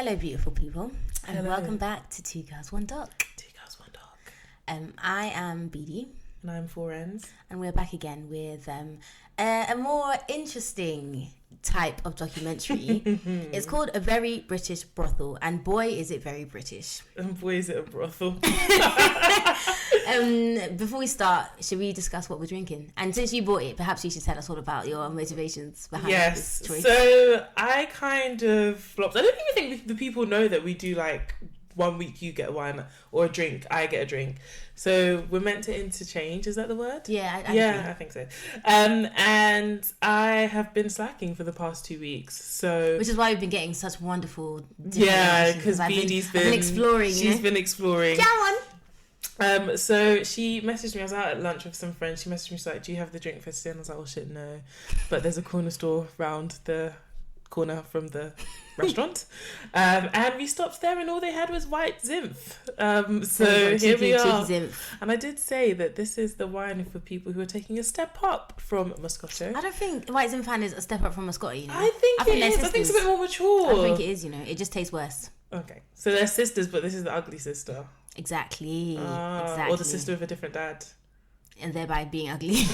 Hello, beautiful people, and Hello. welcome back to Two Girls, One Dog. Two Girls, One Dog. I am BD, And I'm Four Ends. and we're back again with a more interesting type of documentary. It's called A Very British Brothel, and boy, is it very British. And boy, is it a brothel. Before we start, should we discuss what we're drinking? And since you bought it, perhaps you should tell us all about your motivations behind Yes. this choice. So I kind of flopped. I don't even think the people know that we do like 1 week you get one or a drink, I get a drink. So we're meant to interchange. Is that the word? Yeah, I think so. And I have been slacking for the past 2 weeks. So which is why we've been getting such wonderful. because BD's been exploring. She's been exploring. Come on. So she messaged me. I was out at lunch with some friends. She messaged me, she's like, "Do you have the drink for today?" And I was like, "Oh shit, no." But there's a corner store round the corner from the restaurant, and we stopped there, and all they had was white Zinf. So here we are. And I did say that this is the wine for people who are taking a step up from Moscato. I don't think White Zinfandel is a step up from Moscato. You know, I think it is. I think it's a bit more mature. I think it is. You know, it just tastes worse. Okay, so they're sisters, but this is the ugly sister. Exactly. Or the sister with a different dad. And thereby being ugly.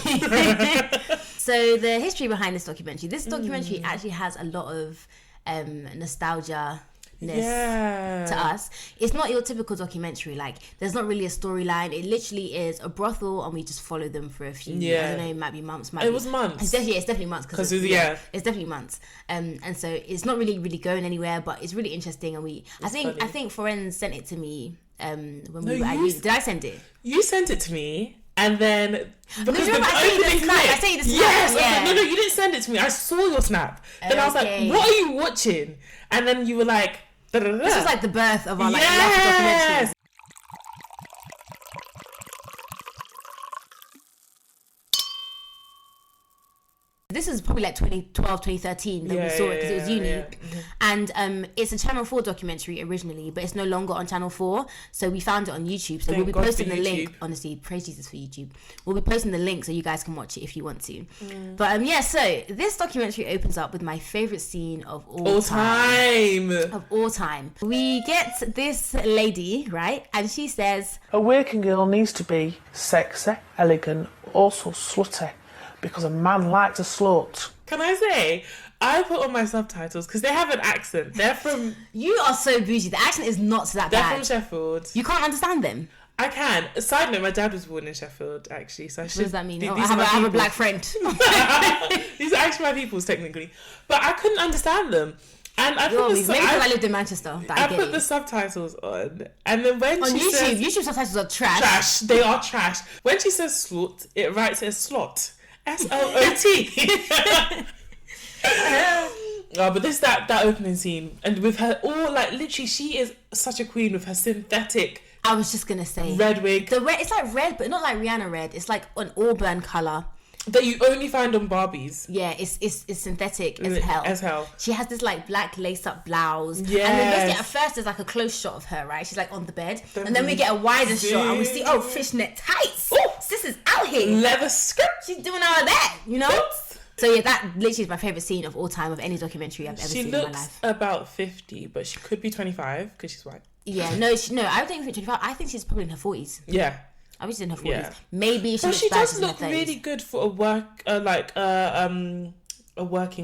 So the history behind this documentary actually has a lot of nostalgia to us. It's not your typical documentary. Like, there's not really a storyline. It literally is a brothel, and we just follow them for a few. I don't know, it might be months. It was months. It's definitely months because it's definitely months. And so it's not really going anywhere, but it's really interesting. And I think Foren sent it to me. When we were at uni. Did I send it? You sent it to me. And then because I sent you the snap. Yes, yeah. No, you didn't send it to me. I saw your snap. Then I was like, "What are you watching?" And then you were like, da-da-da-da. This was like the birth of our love documentaries. This is probably like 2012, 2013 that we saw it because it was uni. Yeah. And it's a Channel 4 documentary originally, but it's no longer on Channel 4. So we found it on YouTube. So we'll be posting the link. Honestly, praise Jesus for YouTube. We'll be posting the link so you guys can watch it if you want to. But so this documentary opens up with my favourite scene of all time. Of all time. We get this lady, right? And she says, "A working girl needs to be sexy, elegant, also slutty. Because a man likes a slut." Can I say, I put on my subtitles because they have an accent. They're from... You are so bougie. The accent is not that bad. They're from Sheffield. You can't understand them. I can. A side note, my dad was born in Sheffield, actually. So what does that mean? I have a black friend. These are actually my peoples, technically. But I couldn't understand them. And I I lived in Manchester. I put the subtitles on, and then when she says... YouTube subtitles are trash. Trash. They are trash. When she says slut, it writes as slot. SLOT. But this that opening scene, and with her all like literally, she is such a queen with her synthetic. I was just gonna say red wig. The red, it's like red, but not like Rihanna red. It's like an auburn color that you only find on Barbies. Yeah, it's synthetic as hell. As hell. She has this like black lace up blouse. Yeah. And then basically at first there's like a close shot of her, right? She's like on the bed. And then we get a wider shot and we see, fishnet tights. Oh, sis is out here. Leather skirt. She's doing all of that, you know? So yeah, that literally is my favourite scene of all time of any documentary I've ever seen in my life. She looks about 50, but she could be 25 because she's white. Yeah, no, I don't think she's 25. I think she's probably in her 40s. Yeah. I wish she's in her 40s. Yeah. Maybe she does look really good for a working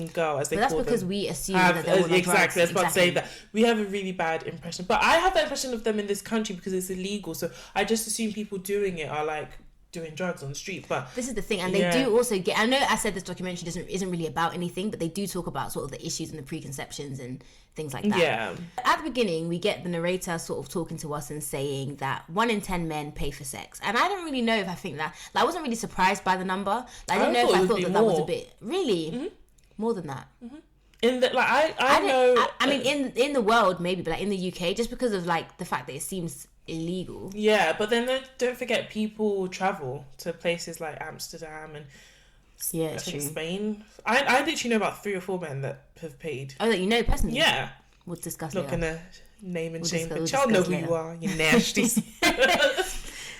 girl, as they call them. But that's because we assume that they're all on drugs. I was about to say that. We have a really bad impression. But I have that impression of them in this country because it's illegal. So I just assume people doing it are like doing drugs on the street. But this is the thing, and they do also get... I know I said this documentary isn't really about anything, but they do talk about sort of the issues and the preconceptions and things like that. Yeah. At the beginning, we get the narrator sort of talking to us and saying that 1 in 10 men pay for sex. And I don't really know if I think that... Like, I wasn't really surprised by the number. Like, I didn't know if I thought that was a bit... Really? Mm-hmm. More than that? Mm-hmm. In the, like, I know... I mean, in the world, maybe, but like in the UK, just because of like the fact that it seems illegal. Yeah, but then don't forget people travel to places like Amsterdam and I think Spain. I literally know about 3 or 4 men that have paid. Oh, that you know personally? Yeah. We'll discuss later. Not gonna name and shame, but y'all know who you are, you nasties.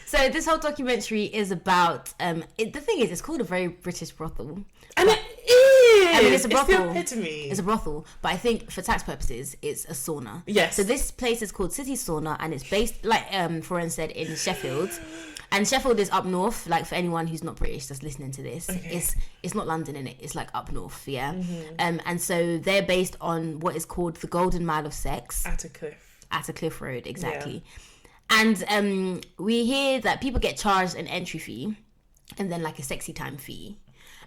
So this whole documentary is about the thing is, it's called A Very British Brothel, and it I mean, it's a brothel. It's the epitome. It's a brothel, but I think for tax purposes, it's a sauna. Yes. So this place is called City Sauna, and it's based, like Foren said, in Sheffield. And Sheffield is up north. Like, for anyone who's not British that's listening to this, it's not London, innit? It's like up north, yeah. And so they're based on what is called the Golden Mile of Sex. At a cliff Road, exactly. Yeah. And we hear that people get charged an entry fee, and then like a sexy time fee.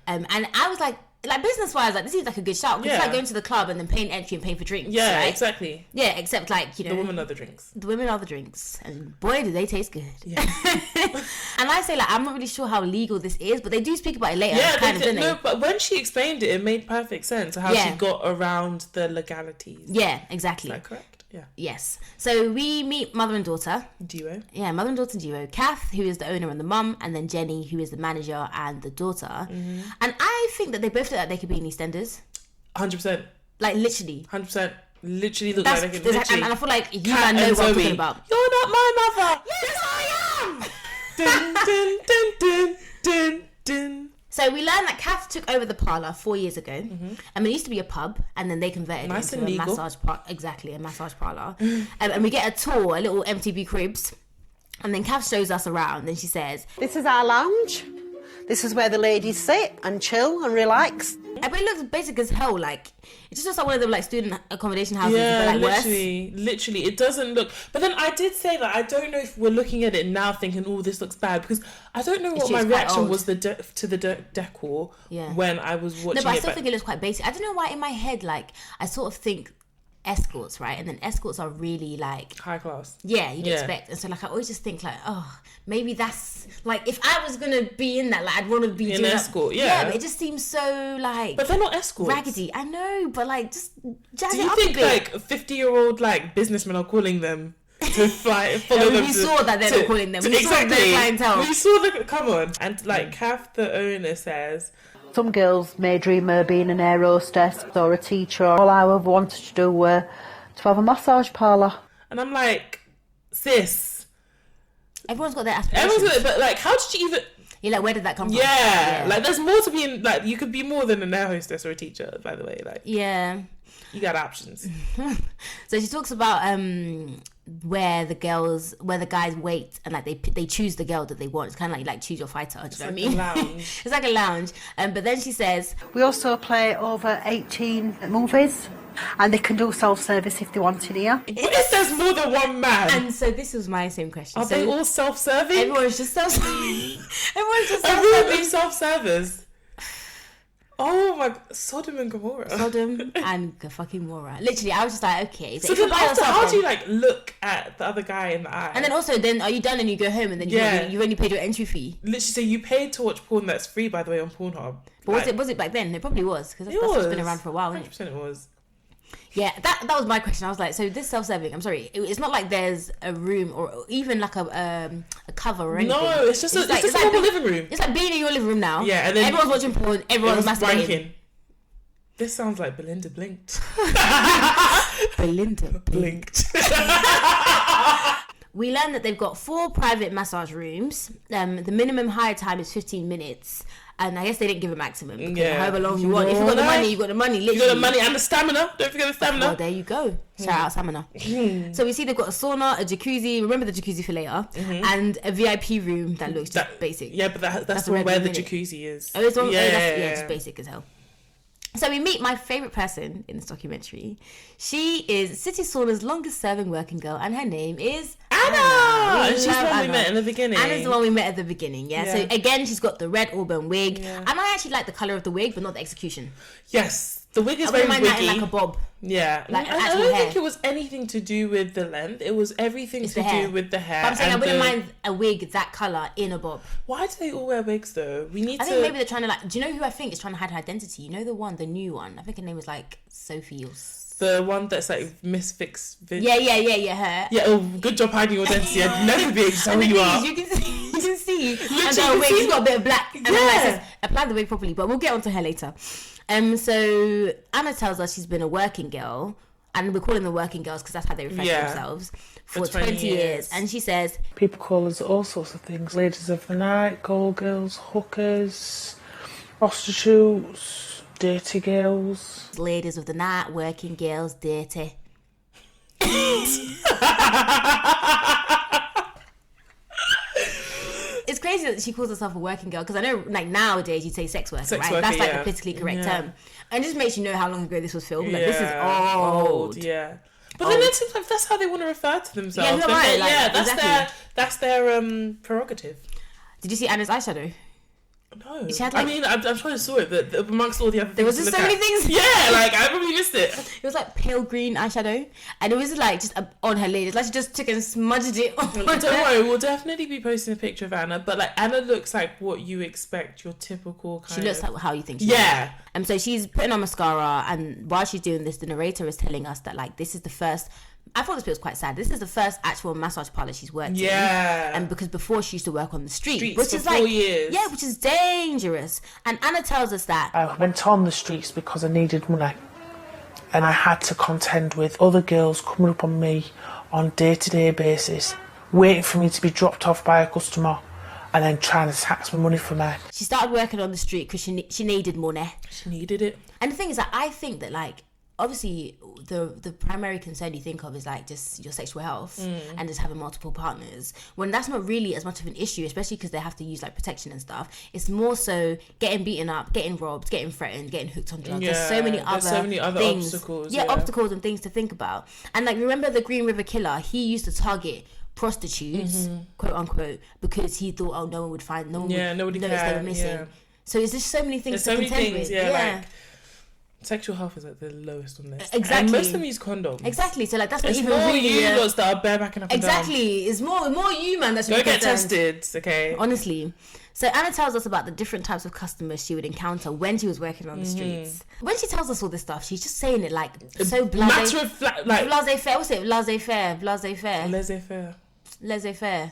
And I was like business wise, like this seems like a good shout. It's like going to the club and then paying entry and paying for drinks. Yeah, right? exactly. Yeah, except like, you know, the women are the drinks. The women are the drinks, and boy, do they taste good. Yeah. And I say, like, I'm not really sure how legal this is, but they do speak about it later. Yeah, they? But when she explained it made perfect sense how she got around the legalities. Yeah, exactly. Is that correct? Yeah. Yes. So we meet mother and daughter. Duo. Yeah, mother and daughter duo. Kath, who is the owner and the mum, and then Jenny, who is the manager and the daughter. And I think that they both look like they could be in EastEnders. 100%. Like, literally. 100%. Literally look like they could. And I feel like you man know what I'm talking about. You're not my mother. Yes, I am. Dun, dun, dun, dun, dun, dun. So we learned that Kath took over the parlour 4 years ago. And it used to be a pub, and then they converted it into a massage parlour. Exactly, a massage parlour. And we get a tour, a little MTV Cribs. And then Kath shows us around, and she says, "This is our lounge. This is where the ladies sit and chill and relax." But it looks basic as hell. Like, it just looks like one of them like student accommodation houses. Yeah, but like literally, it doesn't look. But then I did say that I don't know if we're looking at it now thinking, "Oh, this looks bad," because I don't know what my reaction was to the decor when I was watching it. No, but I still think it looks quite basic. I don't know why in my head, like, I sort of think escorts, right? And then escorts are really like high class. Yeah, you'd expect. And so like I always just think like, oh, maybe that's like if I was gonna be in that, like I'd want to be an escort. Yeah, but it just seems so like. But they're not escorts. Raggedy. I know, but like just jazz Do it you up think a bit. like 50-year-old like businessmen are calling them to follow them? We saw that they were calling them. We saw their clientele. We saw the come on, and like Kath, the owner, says. Some girls may dream of being an air hostess or a teacher. All I ever wanted to do were to have a massage parlour. And I'm like, sis. Everyone's got their aspirations. Everyone's got it, but like, how did you even... You're like, where did that come from? Yeah, like there's more to being, like, you could be more than an air hostess or a teacher, by the way. Like, yeah. You got options. So she talks about where the guys wait and like they choose the girl that they want. It's kind of like choose your fighter. Do you know what I mean? Lounge. It's like a lounge. But then she says, we also play over 18 movies, and they can do self-service if they want in here. What if there's more than one man? And so this was my same question. Are they all self-serving? Everyone's just self-serving. Everyone's self-service. Oh my, Sodom and Gomorrah. Sodom and fucking Gomorrah. Literally, I was just like, okay. So then after, how do you like look at the other guy in the eye? And then also, are you done and you go home and then you only paid your entry fee? Literally, so you paid to watch porn that's free, by the way, on Pornhub. But was it back then? It probably was, because that's what's been around for a while, isn't it? 100% it was. Yeah, that was my question. I was like, so this self-serving, I'm sorry, it's not like there's a room or even like a cover or anything. No, it's just a normal living room. It's like being in your living room now. Yeah, and then everyone's watching porn, everyone's masturbating. This sounds like Belinda blinked. Belinda blinked. We learned that they've got 4 private massage rooms. The minimum hire time is 15 minutes. And I guess they didn't give a maximum. However long you want. If you got the money, you got the money. Literally. You got the money and the stamina. Don't forget the stamina. Well, there you go. Shout out stamina. So we see they've got a sauna, a jacuzzi. Remember the jacuzzi for later. And a VIP room that looks just basic. Yeah, but that's the one where the jacuzzi is. Oh, it's one. Yeah, just basic as hell. So we meet my favourite person in this documentary. She is City Sauna's longest serving working girl, and her name is Anna. And she's the one we met in the beginning. Anna's the one we met at the beginning, yeah. So again, she's got the red auburn wig. Yeah. And I actually like the colour of the wig, but not the execution. Yes. The wig is very wiggy. That in like a bob. Yeah. Like I don't think it was anything to do with the length. It was everything to do with the hair. But I'm saying I wouldn't mind a wig that colour in a bob. Why do they all wear wigs though? I think maybe they're trying to like... Do you know who I think is trying to hide her identity? You know the new one? I think her name was like Sophie or... The one that's like Miss Fix... her. Yeah, oh, good job hiding your identity. I'd never be able to tell who you are. You can see. And her wig, she's got a bit of black. And then like says, apply the wig properly. But we'll get onto her later. So Anna tells us she's been a working girl, and we're calling them working girls because that's how they refer to themselves, for 20 years. And she says, people call us all sorts of things: ladies of the night, call girls, hookers, prostitutes. Dirty girls. Ladies of the night, working girls, dirty. It's crazy that she calls herself a working girl, because I know, like, nowadays you'd say sex worker, right? Worker, that's like the politically correct term. And it just makes you know how long ago this was filmed. Like, this is old. Yeah. But then it seems like that's how they want to refer to themselves. Yeah, right. Like, that's exactly. their prerogative. Did you see Anna's eyeshadow? No. She had, like, I mean, I'm sure I saw it, but amongst all the other things, there was just so many things. Yeah, like I probably missed it. It was like pale green eyeshadow, and it was like just on her lid. It's like she just took and smudged it on. Don't worry, we'll definitely be posting a picture of Anna. But like Anna looks like what you expect your typical kind. She looks like how you think. Yeah. And so she's putting on mascara, and while she's doing this, the narrator is telling us that, like, this is the first. I thought this bit was quite sad. This is the first actual massage parlor she's worked in. Yeah. And because before she used to work on the streets which is like 4 years. Yeah, which is dangerous. And Anna tells us that I went on the streets because I needed money. And I had to contend with other girls coming up on me on a day-to-day basis, waiting for me to be dropped off by a customer, and then trying to tax my money from me. she started working on the street because she needed money. She needed it. And the thing is that I think that, like, obviously the primary concern you think of is like just your sexual health and just having multiple partners, when that's not really as much of an issue, especially because they have to use like protection and stuff. It's more so getting beaten up, getting robbed, getting threatened, getting hooked on drugs. There's so many other things, obstacles. Obstacles and things to think about. And like, remember the Green River Killer? He used to target prostitutes, quote unquote, because he thought, oh, no one would nobody notice they were missing. Yeah. So there's just so many things There's to so many contend things, with. like sexual health is like the lowest on this. Exactly. And most of them use condoms. Exactly. So like, that's not It's even more really you lots that are barebacking up and down. exactly. It's more you, man. That's Go get tested, okay? Honestly. So Anna tells us about the different types of customers she would encounter when she was working on the streets. When she tells us all this stuff, she's just saying it like so blasé. Matter of fact, like Blasé-faire. What's it? Laissez-faire. Blasé-faire. laissez-faire. Laissez-faire.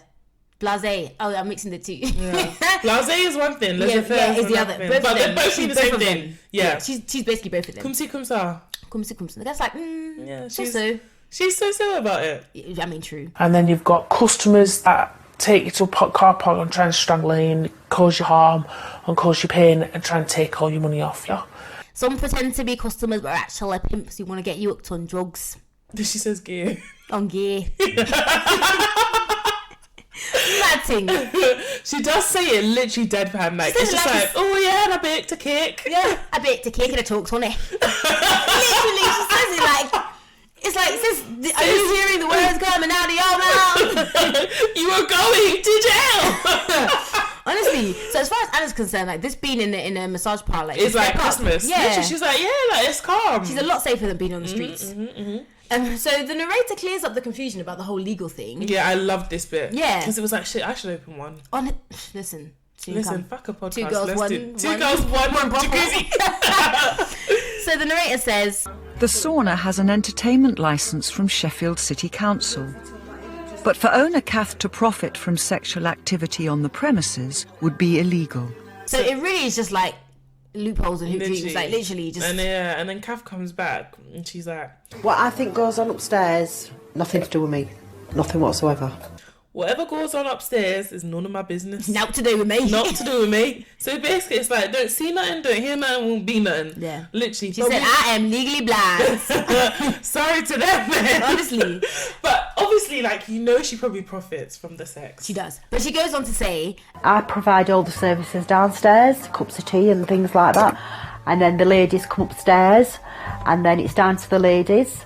Blasé. Oh, I'm mixing the two. Yeah. Blasé is one thing. Laissez-faire is the other. But they're both the same thing. Yeah. She's basically both of them. Comme ci, comme ça. Comme si. That's like, Yeah, she's so about it. I mean, true. And then you've got customers that take you to a car park and try and strangle you and cause you harm and cause you pain and try and take all your money off you. Some pretend to be customers but are actually pimps who want to get you hooked on drugs. She says gear. On gear. Mad thing. She does say it literally deadpan, like it's just like, oh yeah, and I baked a cake. Yeah, I baked a cake and I talked on it. Literally, she says it like, it's like, sis, are you hearing the words coming out of your mouth? You are going to jail. Honestly, so as far as Anna's concerned, like, this being in a massage parlour, it's like Christmas. Yeah, literally, she's like, yeah, like it's calm. She's a lot safer than being on the streets. So the narrator clears up the confusion about the whole legal thing. Yeah, I loved this bit. Yeah, because it was like, shit, I should open one. Listen, fuck a podcast. Two girls, Two girls, one jacuzzi. So the narrator says, the sauna has an entertainment licence from Sheffield City Council. But for owner Kath to profit from sexual activity on the premises would be illegal. So it really is just like loopholes and hoop dreams, like literally just. And then Kath comes back and she's like, what I think goes on upstairs, nothing to do with me. Nothing whatsoever. Whatever goes on upstairs is none of my business. Not to do with me. Not to do with me. So basically it's like, don't see nothing, don't hear nothing, won't be nothing. Yeah. Literally. She said, I am legally blind. Sorry to them, man. Honestly. But obviously, like, you know, she probably profits from the sex. She does. But she goes on to say, I provide all the services downstairs, cups of tea and things like that. And then the ladies come upstairs, and then it's down to the ladies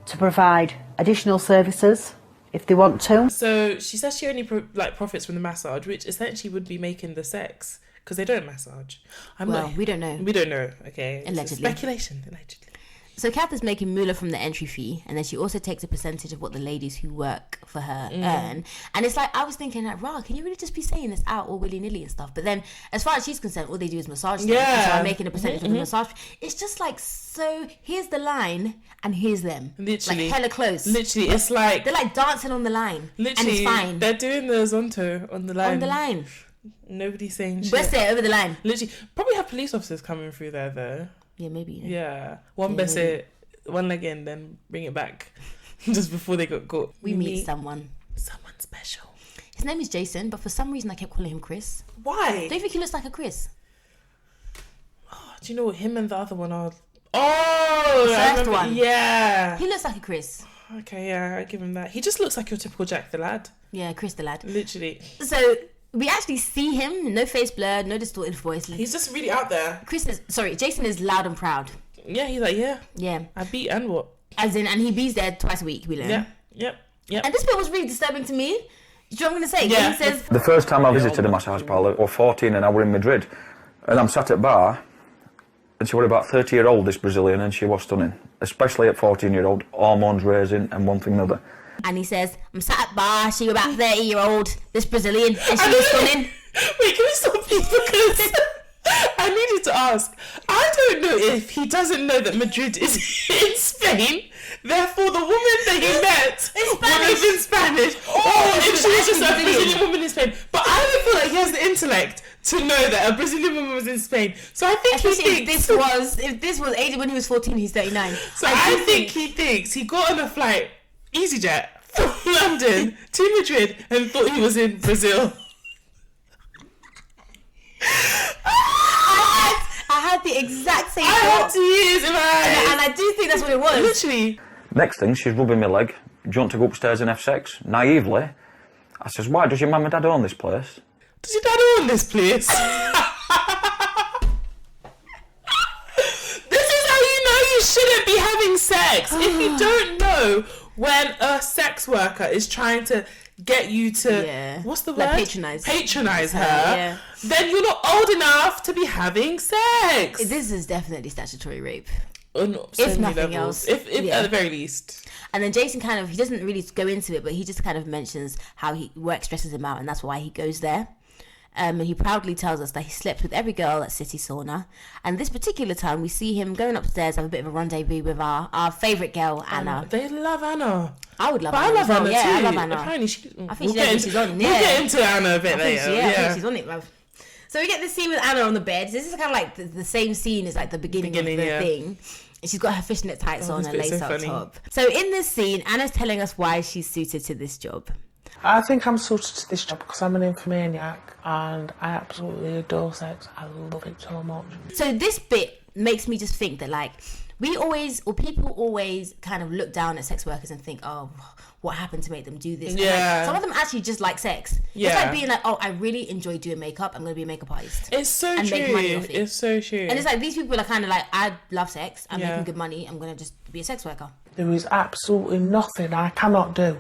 to provide additional services if they want to. So she says she only profits from the massage, which essentially would be making the sex, because they don't massage. We don't know. We don't know, okay? Allegedly. Speculation, allegedly. So Kath is making moolah from the entry fee, and then she also takes a percentage of what the ladies who work for her earn. And it's like, I was thinking, like, Ra, can you really just be saying this out all willy-nilly and stuff? But then, as far as she's concerned, all they do is massage them. Yeah. So I'm making a percentage of the massage. It's just like, so here's the line, and here's them. Literally. Like, hella close. Literally, it's like... They're like dancing on the line. Literally, and it's fine. They're doing the zonto on the line. On the line. Nobody's saying shit. Best it over the line. Literally. Probably have police officers coming through there, though. Yeah, maybe. Yeah. One best it, one leg in, then bring it back. Just before they got caught. We meet someone special. His name is Jason, but for some reason I kept calling him Chris. Why? Don't you think he looks like a Chris? Oh, Do you know what? Him and the other one are... Oh! The first one. Yeah. He looks like a Chris. Okay, yeah, I give him that. He just looks like your typical Jack the Lad. Yeah, Chris the Lad. Literally. So we actually see him, no face blurred, no distorted voice. He's just really out there. Jason is loud and proud. Yeah, he's like, Yeah. I beat and what? As in, and he bees there twice a week, we learn. Yep. And this bit was really disturbing to me. Do you know what I'm going to say? Yeah. He says... The first time I visited a massage parlour, I was 14 and I were in Madrid. And I'm sat at bar, and she was about 30-year-old, this Brazilian, and she was stunning. Especially at 14-year-old, hormones raising and one thing another. And he says, I'm sat at bar, she was about 30-year-old, this Brazilian, and she was stunning. Wait, can we stop you? Because I needed to ask. I don't know if he doesn't know that Madrid is in Spain. Therefore, the woman that he met would have been Spanish. Or if she was just a Brazilian woman in Spain. But I don't feel like he has the intellect to know that a Brazilian woman was in Spain. So I think he thinks... If this was Aiden when he was 14, he's 39. So I think he thinks he got on a flight, EasyJet, from London to Madrid and thought he was in Brazil. I had the exact same I thought. had tears in my eyes. And I do think that's what it was. Literally. Next thing, she's rubbing my leg. Do you want to go upstairs and have sex? Naively, I says, why does your mum and dad own this place? Does your dad own this place? This is how you know you shouldn't be having sex. If you don't know when a sex worker is trying to get you to what's the word? Patronize her. Then you're not old enough to be having sex. This is definitely statutory rape. If nothing else. If at the very least. And then Jason he doesn't really go into it, but he just kind of mentions how work stresses him out, and that's why he goes there. And he proudly tells us that he slept with every girl at City Sauna. And this particular time, we see him going upstairs, have a bit of a rendezvous with our favourite girl, Anna. They love Anna. I would love but Anna. I love Anna too. I love Anna. Apparently I think she's on. We'll get into Anna a bit later. I think she's on it, bruv. So we get this scene with Anna on the bed. This is kind of like the same scene as like the beginning of the thing. And she's got her fishnet tights on and lace up top. So in this scene, Anna's telling us why she's suited to this job. I think I'm suited to this job because I'm an infomaniac and I absolutely adore sex. I love it so much. So this bit makes me just think that like people always kind of look down at sex workers and think, oh, what happened to make them do this? Yeah. Like, some of them actually just like sex. Yeah. It's like being like, oh, I really enjoy doing makeup. I'm going to be a makeup artist. It's so and true. Make money off it. It's so true. And it's like these people are kind of like, I love sex. I'm making good money. I'm going to just be a sex worker. There is absolutely nothing I cannot do.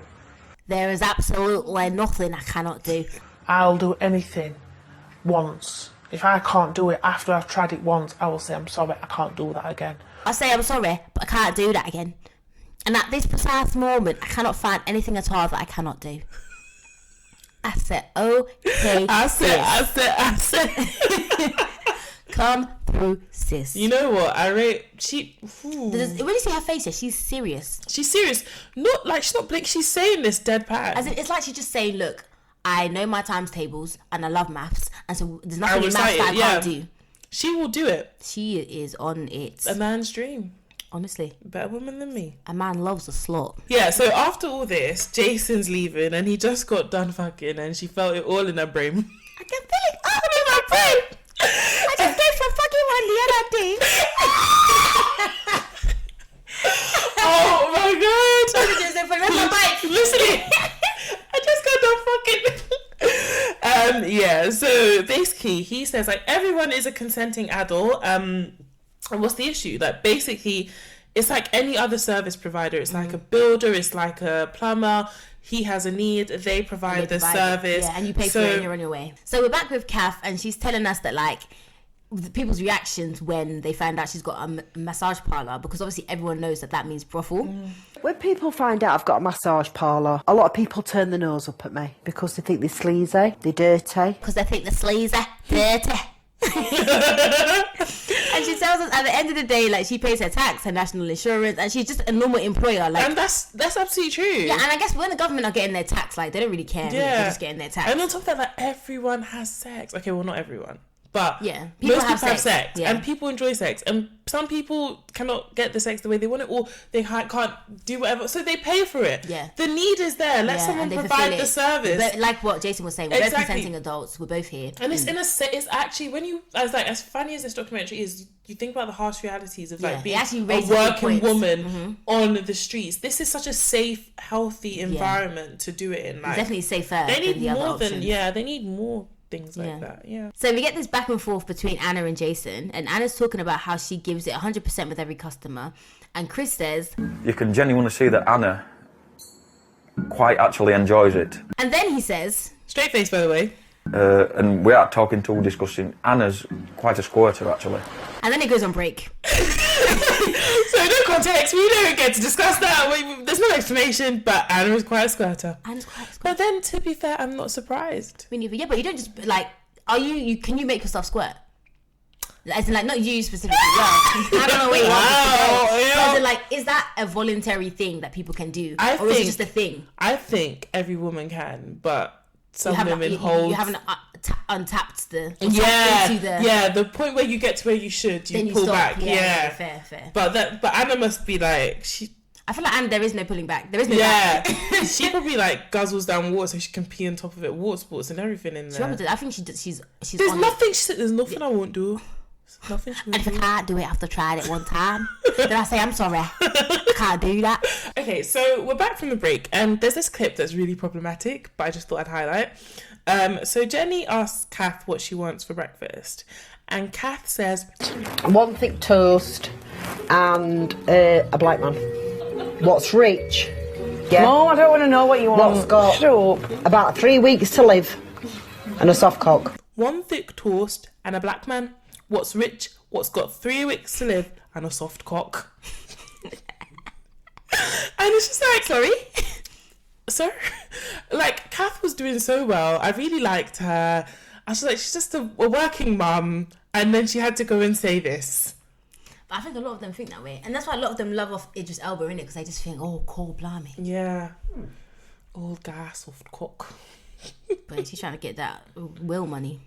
There is absolutely nothing I cannot do. I'll do anything once. If I can't do it after I've tried it once, I will say, I'm sorry, I can't do that again. I say I'm sorry, but I can't do that again. And at this precise moment, I cannot find anything at all that I cannot do. I said, okay. I said. Come through, sis. You know what? When you see her face, she's serious. She's serious. Not like she's not blinking. She's saying this deadpan. As in, it's like she's just saying, look, I know my times tables and I love maths, and so there's nothing in maths that I can't do. She will do it. She is on it. A man's dream. Honestly. Better woman than me. A man loves a slut. Yeah, so after all this, Jason's leaving and he just got done fucking and she felt it all in her brain. I can feel it all in my brain. I just gave some fucking one the other day. Oh my god. Sorry, Jason, for my mic. Listen, I just got done fucking. So basically he says like everyone is a consenting adult. And what's the issue? Like basically it's like any other service provider. It's like a builder, it's like a plumber. He has a need, they provide the service. Yeah, and you pay for it and you're on your way. So we're back with Kath and she's telling us that like people's reactions when they find out she's got a massage parlour, because obviously everyone knows that means brothel. When people find out I've got a massage parlour, a lot of people turn their nose up at me because they think they're sleazy, they're dirty. Because they think they're sleazy, dirty. And she tells us at the end of the day, like, she pays her tax, her national insurance, and she's just a normal employer. Like, and that's absolutely true. Yeah, and I guess when the government are getting their tax, like, they don't really care. Yeah. They're just getting their tax. And on top of that, like, everyone has sex. Okay, well, not everyone. but yeah, most people have sex, yeah. and people enjoy sex, and some people cannot get the sex the way they want it, or they can't do whatever, so they pay for it. Yeah, the need is there. Let someone provide the service. But like what Jason was saying, we're both consenting adults. We're both here, and it's actually, when you, as funny as this documentary is, you think about the harsh realities of like being a working woman on the streets. This is such a safe, healthy environment to do it in. Like, it's definitely safer. They need than the more other than they need more things like that. Yeah. So we get this back and forth between Anna and Jason, and Anna's talking about how she gives it 100% with every customer, and Chris says you can genuinely see that Anna quite actually enjoys it. And then he says, straight face, by the way. And we are discussing Anna's quite a squirter actually. And then it goes on break. So no context, we don't get to discuss that. There's no explanation, but Anna is quite a squirter. But then, to be fair, I'm not surprised. But you don't just like. Are you? Can you make yourself squirt? As in, like, not you specifically. Well, I don't know where you are. As in, like, is that a voluntary thing that people can do, or is it just a thing? I think every woman can, but some women hold. You haven't untapped the. The point where you get to where you should, you pull back. Yeah, fair. But Anna must be like she. I feel like Anna, there is no pulling back. There is no. back. She probably like guzzles down water so she can pee on top of it, water sports and everything in there. I think she's. There's nothing. She said, there's nothing I won't do. Nothing. And if I can't do it after trying it one time, then I say I'm sorry. I can't do that. Okay, so we're back from the break, and there's this clip that's really problematic, but I just thought I'd highlight. So Jenny asks Kath what she wants for breakfast, and Kath says, 1 thick toast and a black man. What's rich? Yeah. No, I don't want to know what you want. What's got Shut up. about 3 weeks to live and a soft cock. 1 thick toast and a black man. What's rich? What's got 3 weeks to live and a soft cock? And it's just like, sorry? Like, Kath was doing so well. I really liked her. I was like, she's just a working mum, and then she had to go and say this. But I think a lot of them think that way, and that's why a lot of them love off Idris Elba, innit? Because they just think, oh, cool, blimey. Yeah. Old guy, soft cock. But she's trying to get that will money.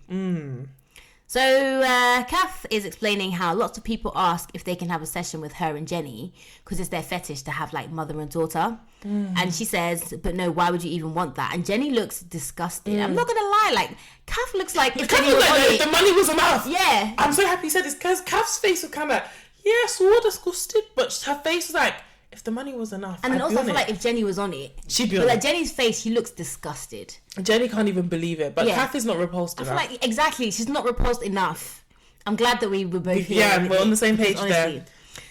So Kath is explaining how lots of people ask if they can have a session with her and Jenny because it's their fetish to have like mother and daughter. And she says, but no, why would you even want that? And Jenny looks disgusted. I'm not gonna lie, like Kath looks like if Jenny was on it, the money was enough. Yeah, I'm so happy you said this because Kath's face would come out. Yeah, so disgusted, but her face was like, if the money was enough. And then also I feel like if Jenny was on it, she'd be on it. But like Jenny's face, she looks disgusted. Jenny can't even believe it, but Kath is not repulsed enough. I feel like exactly, she's not repulsed enough. I'm glad that we were both here. Yeah, we're on the same page there.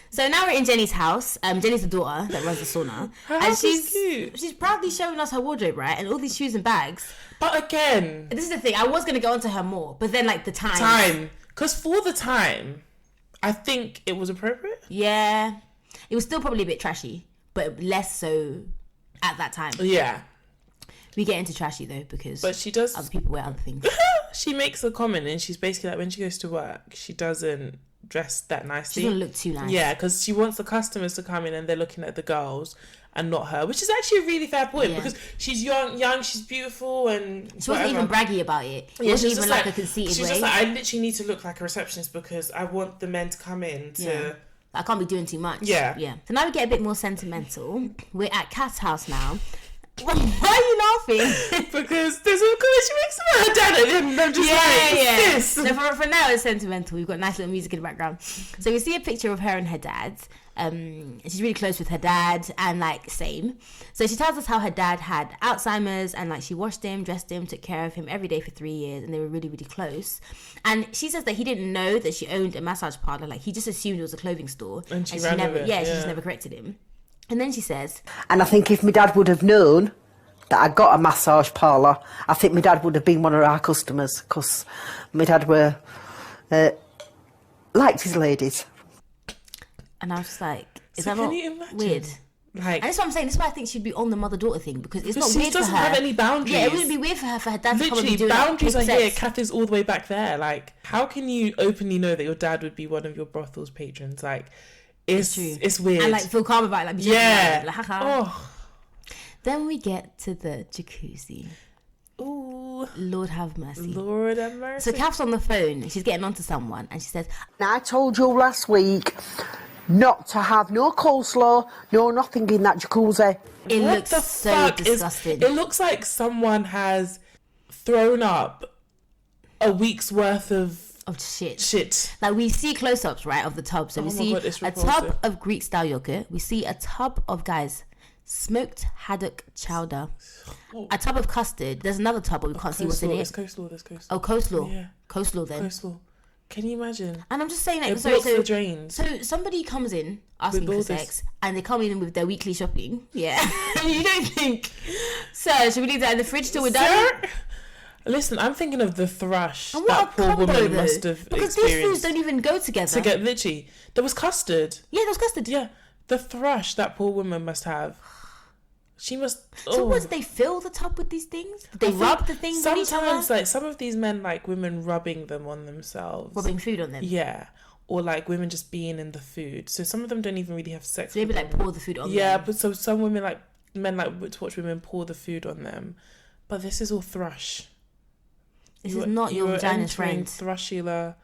So now we're in Jenny's house. Jenny's the daughter that runs the sauna. Her house is cute. She's proudly showing us her wardrobe, right? And all these shoes and bags. But again, this is the thing. I was going to go onto her more, but then like the time. Because for the time, I think it was appropriate. Yeah. It was still probably a bit trashy, but less so at that time. Yeah. We get into trashy though because other people wear other things. She makes a comment and she's basically like, when she goes to work, she doesn't dress that nicely. She doesn't look too nice. Yeah, because she wants the customers to come in and they're looking at the girls and not her, which is actually a really fair point because she's young, she's beautiful, and she wasn't even braggy about it. It wasn't even like a conceited way. She's just like, I literally need to look like a receptionist because I want the men to come in to... Yeah. I can't be doing too much. Yeah. So now we get a bit more sentimental. We're at Kath's house now. Why are you laughing? Because there's a comment she makes about her dad at the end, and I'm just like, So for now it's sentimental. We've got nice little music in the background. So we see a picture of her and her dad. She's really close with her dad and like same. So she tells us how her dad had Alzheimer's and like she washed him, dressed him, took care of him every day for 3 years, and they were really, really close. And she says that he didn't know that she owned a massage parlor. Like he just assumed it was a clothing store. And she never, she just never corrected him. And then she says, and I think if my dad would have known that I got a massage parlour, I think my dad would have been one of our customers because my dad liked his ladies. And I was just like, is that not weird? Like, and that's what I'm saying. This is why I think she'd be on the mother-daughter thing because it's not weird for her. She doesn't have any boundaries. Yeah, it wouldn't be weird for her dad to probably do boundaries are here. Kath is all the way back there. Like, how can you openly know that your dad would be one of your brothel's patrons? Like, it's weird. And like feel calm about it. Like, Oh. Then we get to the jacuzzi. Ooh. Lord have mercy. Lord have mercy. So Kath's on the phone. She's getting onto someone, and she says, Now, I told you last week not to have no coleslaw, no nothing in that jacuzzi. it What looks the so fuck disgusting. It looks like someone has thrown up a week's worth of shit. Like, we see close-ups, right, of the tub. So we see a tub of Greek-style yogurt. We see a tub of, guys, smoked haddock chowder. A tub of custard. There's another tub, but we can't see what's in it. There's coleslaw. Oh, coleslaw. Yeah. Coleslaw then. Coleslaw. Can you imagine? And I'm just saying, like, It blocks the drains. So somebody comes in asking for sex, and they come in with their weekly shopping. Yeah. You don't think, sir, should we leave that in the fridge till we're done? Listen, I'm thinking of the thrush And that poor woman must have because experienced. these foods don't even go together. Literally, there was custard. Yeah, there was custard. Yeah, the thrush that poor woman must have. She must. So what, did they fill the tub with these things? Did they rub the things on each other? Sometimes, like, some of these men like women rubbing them on themselves. Rubbing food on them? Yeah. Or like women just being in the food. So some of them don't even really have sex. So maybe like pour the food on them. Yeah, but so some women like, men like to watch women pour the food on them. But this is all thrush. This is not your vagina's friend. Thrushular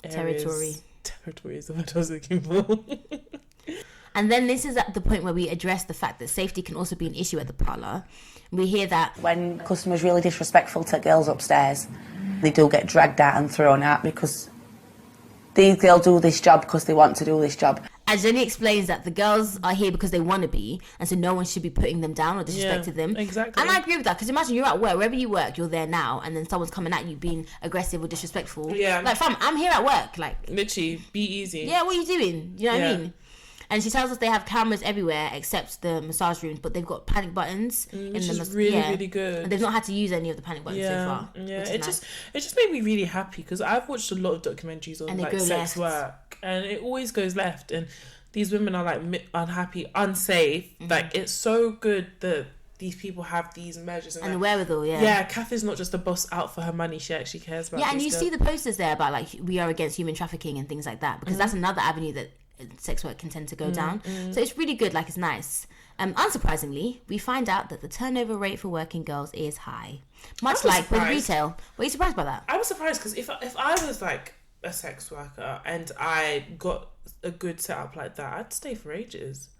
territory. Territory is the word I was looking for. And then this is at the point where we address the fact that safety can also be an issue at the parlour. We hear that when customers really disrespectful to girls upstairs, they do get dragged out and thrown out because these girls do this job because they want to do this job. And Jenny explains that the girls are here because they want to be, and so no one should be putting them down or disrespecting them. Exactly. And I agree with that, because imagine you're at work, wherever you work, you're there now, and then someone's coming at you being aggressive or disrespectful. Yeah. Like, fam, I'm here at work. Like, literally, be easy. Yeah, what are you doing? You know what I mean? And she tells us they have cameras everywhere except the massage rooms, but they've got panic buttons in which the is really good. And they've not had to use any of the panic buttons so far. Yeah, it just made me really happy, because I've watched a lot of documentaries on like sex work, and it always goes left, and these women are like unhappy, unsafe. Like, it's so good that these people have these measures and the wherewithal. Yeah, Kath is not just a boss out for her money. She actually cares about. Yeah, and you see the posters there about like we are against human trafficking and things like that, because that's another avenue that sex work can tend to go down. So it's really good. Like, it's nice. Unsurprisingly, we find out that the turnover rate for working girls is high, much like with retail. Were you surprised by that? I was surprised, because if I was like a sex worker and I got a good setup like that, I'd stay for ages.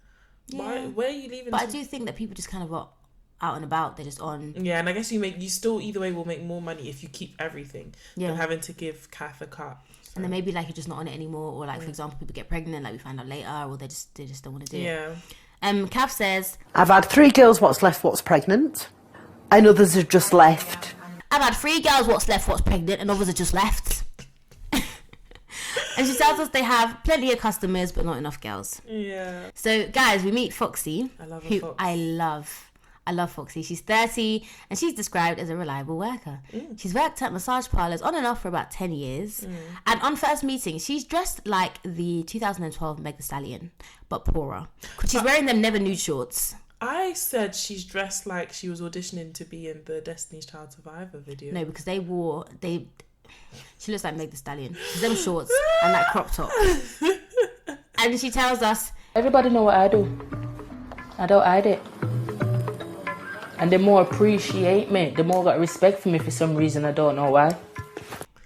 Yeah. Where are you leaving? But I do think that people just kind of got out and about. They're just on. Yeah, and I guess you still either way will make more money if you keep everything than having to give Kath a cut. So. And then maybe like you're just not on it anymore, or like for example, people get pregnant, like we find out later, or they just don't want to do it. Yeah. Kath says, I've had 3 girls what's left what's pregnant, and others have just left. I've had 3 girls what's left what's pregnant, and others have just left. And she tells us they have plenty of customers, but not enough girls. Yeah. So, guys, we meet Foxy, who Fox. I love Foxy. She's 30, and she's described as a reliable worker. She's worked at massage parlours on and off for about 10 years. And on first meeting, she's dressed like the 2012 Meg Thee Stallion, but poorer. Because she's wearing them never nude shorts. I said she's dressed like she was auditioning to be in the Destiny's Child Survivor video. No, because she looks like Meg Thee Stallion. She's them shorts and that crop top. And she tells us, everybody know what I do. I don't hide it. And they more appreciate me, the more got respect for me for some reason. I don't know why. And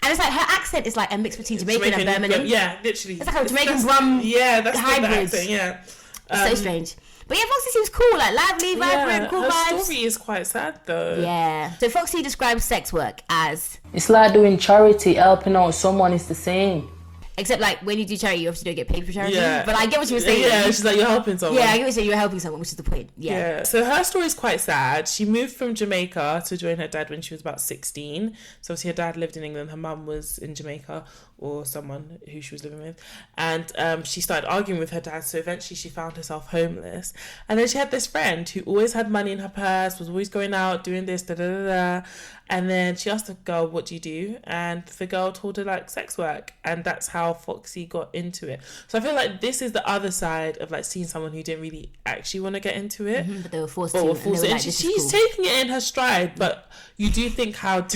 it's like her accent is like a mix between Jamaican and Birmingham. Yeah, literally. It's like a Jamaican rum hybrid. Accent, yeah. It's so strange. But yeah, Foxy seems cool, like lively, vibrant, cool vibes. Her story is quite sad though. Yeah. So Foxy describes sex work as, it's like doing charity, helping out someone is the same. Except like when you do charity, you obviously don't get paid for charity. Yeah. But I get what you were saying. Yeah, she's like, you're helping someone. Yeah, I get what you're saying, you're helping someone, which is the point. Yeah. So her story is quite sad. She moved from Jamaica to join her dad when she was about 16. So obviously her dad lived in England, her mum was in Jamaica, or someone who she was living with. And she started arguing with her dad, so eventually she found herself homeless. And then she had this friend who always had money in her purse, was always going out, doing this, da-da-da-da. And then she asked the girl, what do you do? And the girl told her, like, sex work. And that's how Foxy got into it. So I feel like this is the other side of, like, seeing someone who didn't really actually want to get into it. But they were forced to. And she's taking it in her stride. But you do think how...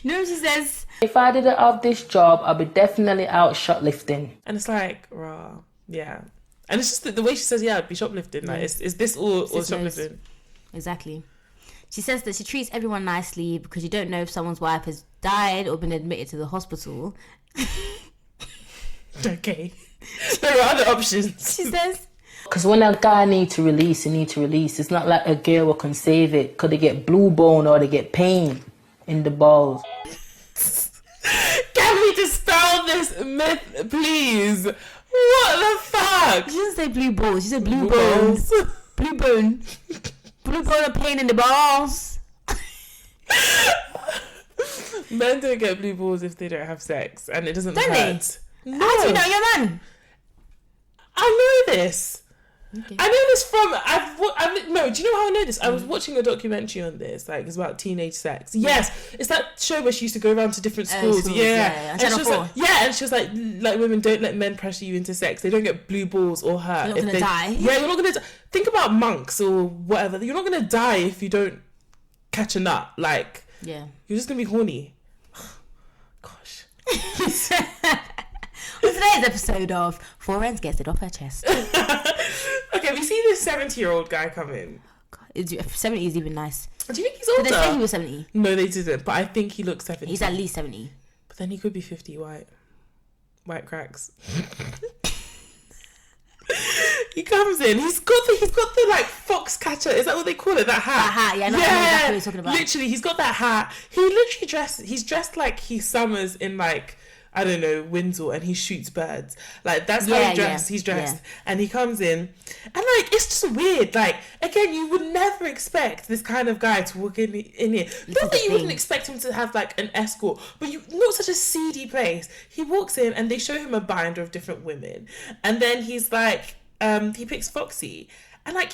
You know what she says? If I didn't have this job, I'd be definitely out shoplifting. And it's like, raw. Yeah. And it's just the way she says, yeah, I'd be shoplifting. Like, is this all shoplifting? Exactly. She says that she treats everyone nicely because you don't know if someone's wife has died or been admitted to the hospital. Okay. There are other options. She says... Because when a guy needs to release, he needs to release. It's not like a girl can save it. Because they get blue bone or they get pain in the balls. Can we dispel this myth, please? What the fuck? She didn't say blue balls. She said blue bones. Blue bone. Blue bone and pain in the balls. Men don't get blue balls if they don't have sex. And it doesn't Don't hurt. they? No. How do you know your man? I know this. Okay. I know this from no. Do you know how I know this? I was watching a documentary on this, like it's about teenage sex. Yes, it's that show where she used to go around to different schools. Yeah. And she was like, and she was like women, don't let men pressure you into sex. They don't get blue balls or hurt. You're not gonna die. Yeah, you're not gonna. Think about monks or whatever. You're not gonna die if you don't catch a nut. Like, yeah, you're just gonna be horny. Gosh. On today's episode of Four Ends Gets It Off Her Chest. Okay, we see this 70-year-old guy come in. God, 70 is even nice. Do you think he's older? Did they say he was 70? No, they didn't. But I think he looks 70. He's at least 70. But then he could be 50 white cracks. He comes in. He's got the like fox catcher. Is that what they call it? That hat. That hat. Yeah, I know exactly what you're talking about. Literally, he's got that hat. He literally he's dressed like he summers in like, I don't know, Windsor, and he shoots birds. Like, that's how he dressed. He's dressed. Yeah. And he comes in, and like, it's just weird. Like, again, you would never expect this kind of guy to walk in here. Not that you wouldn't expect him to have like an escort, but not such a seedy place. He walks in, and they show him a binder of different women. And then he's like, he picks Foxy. And like,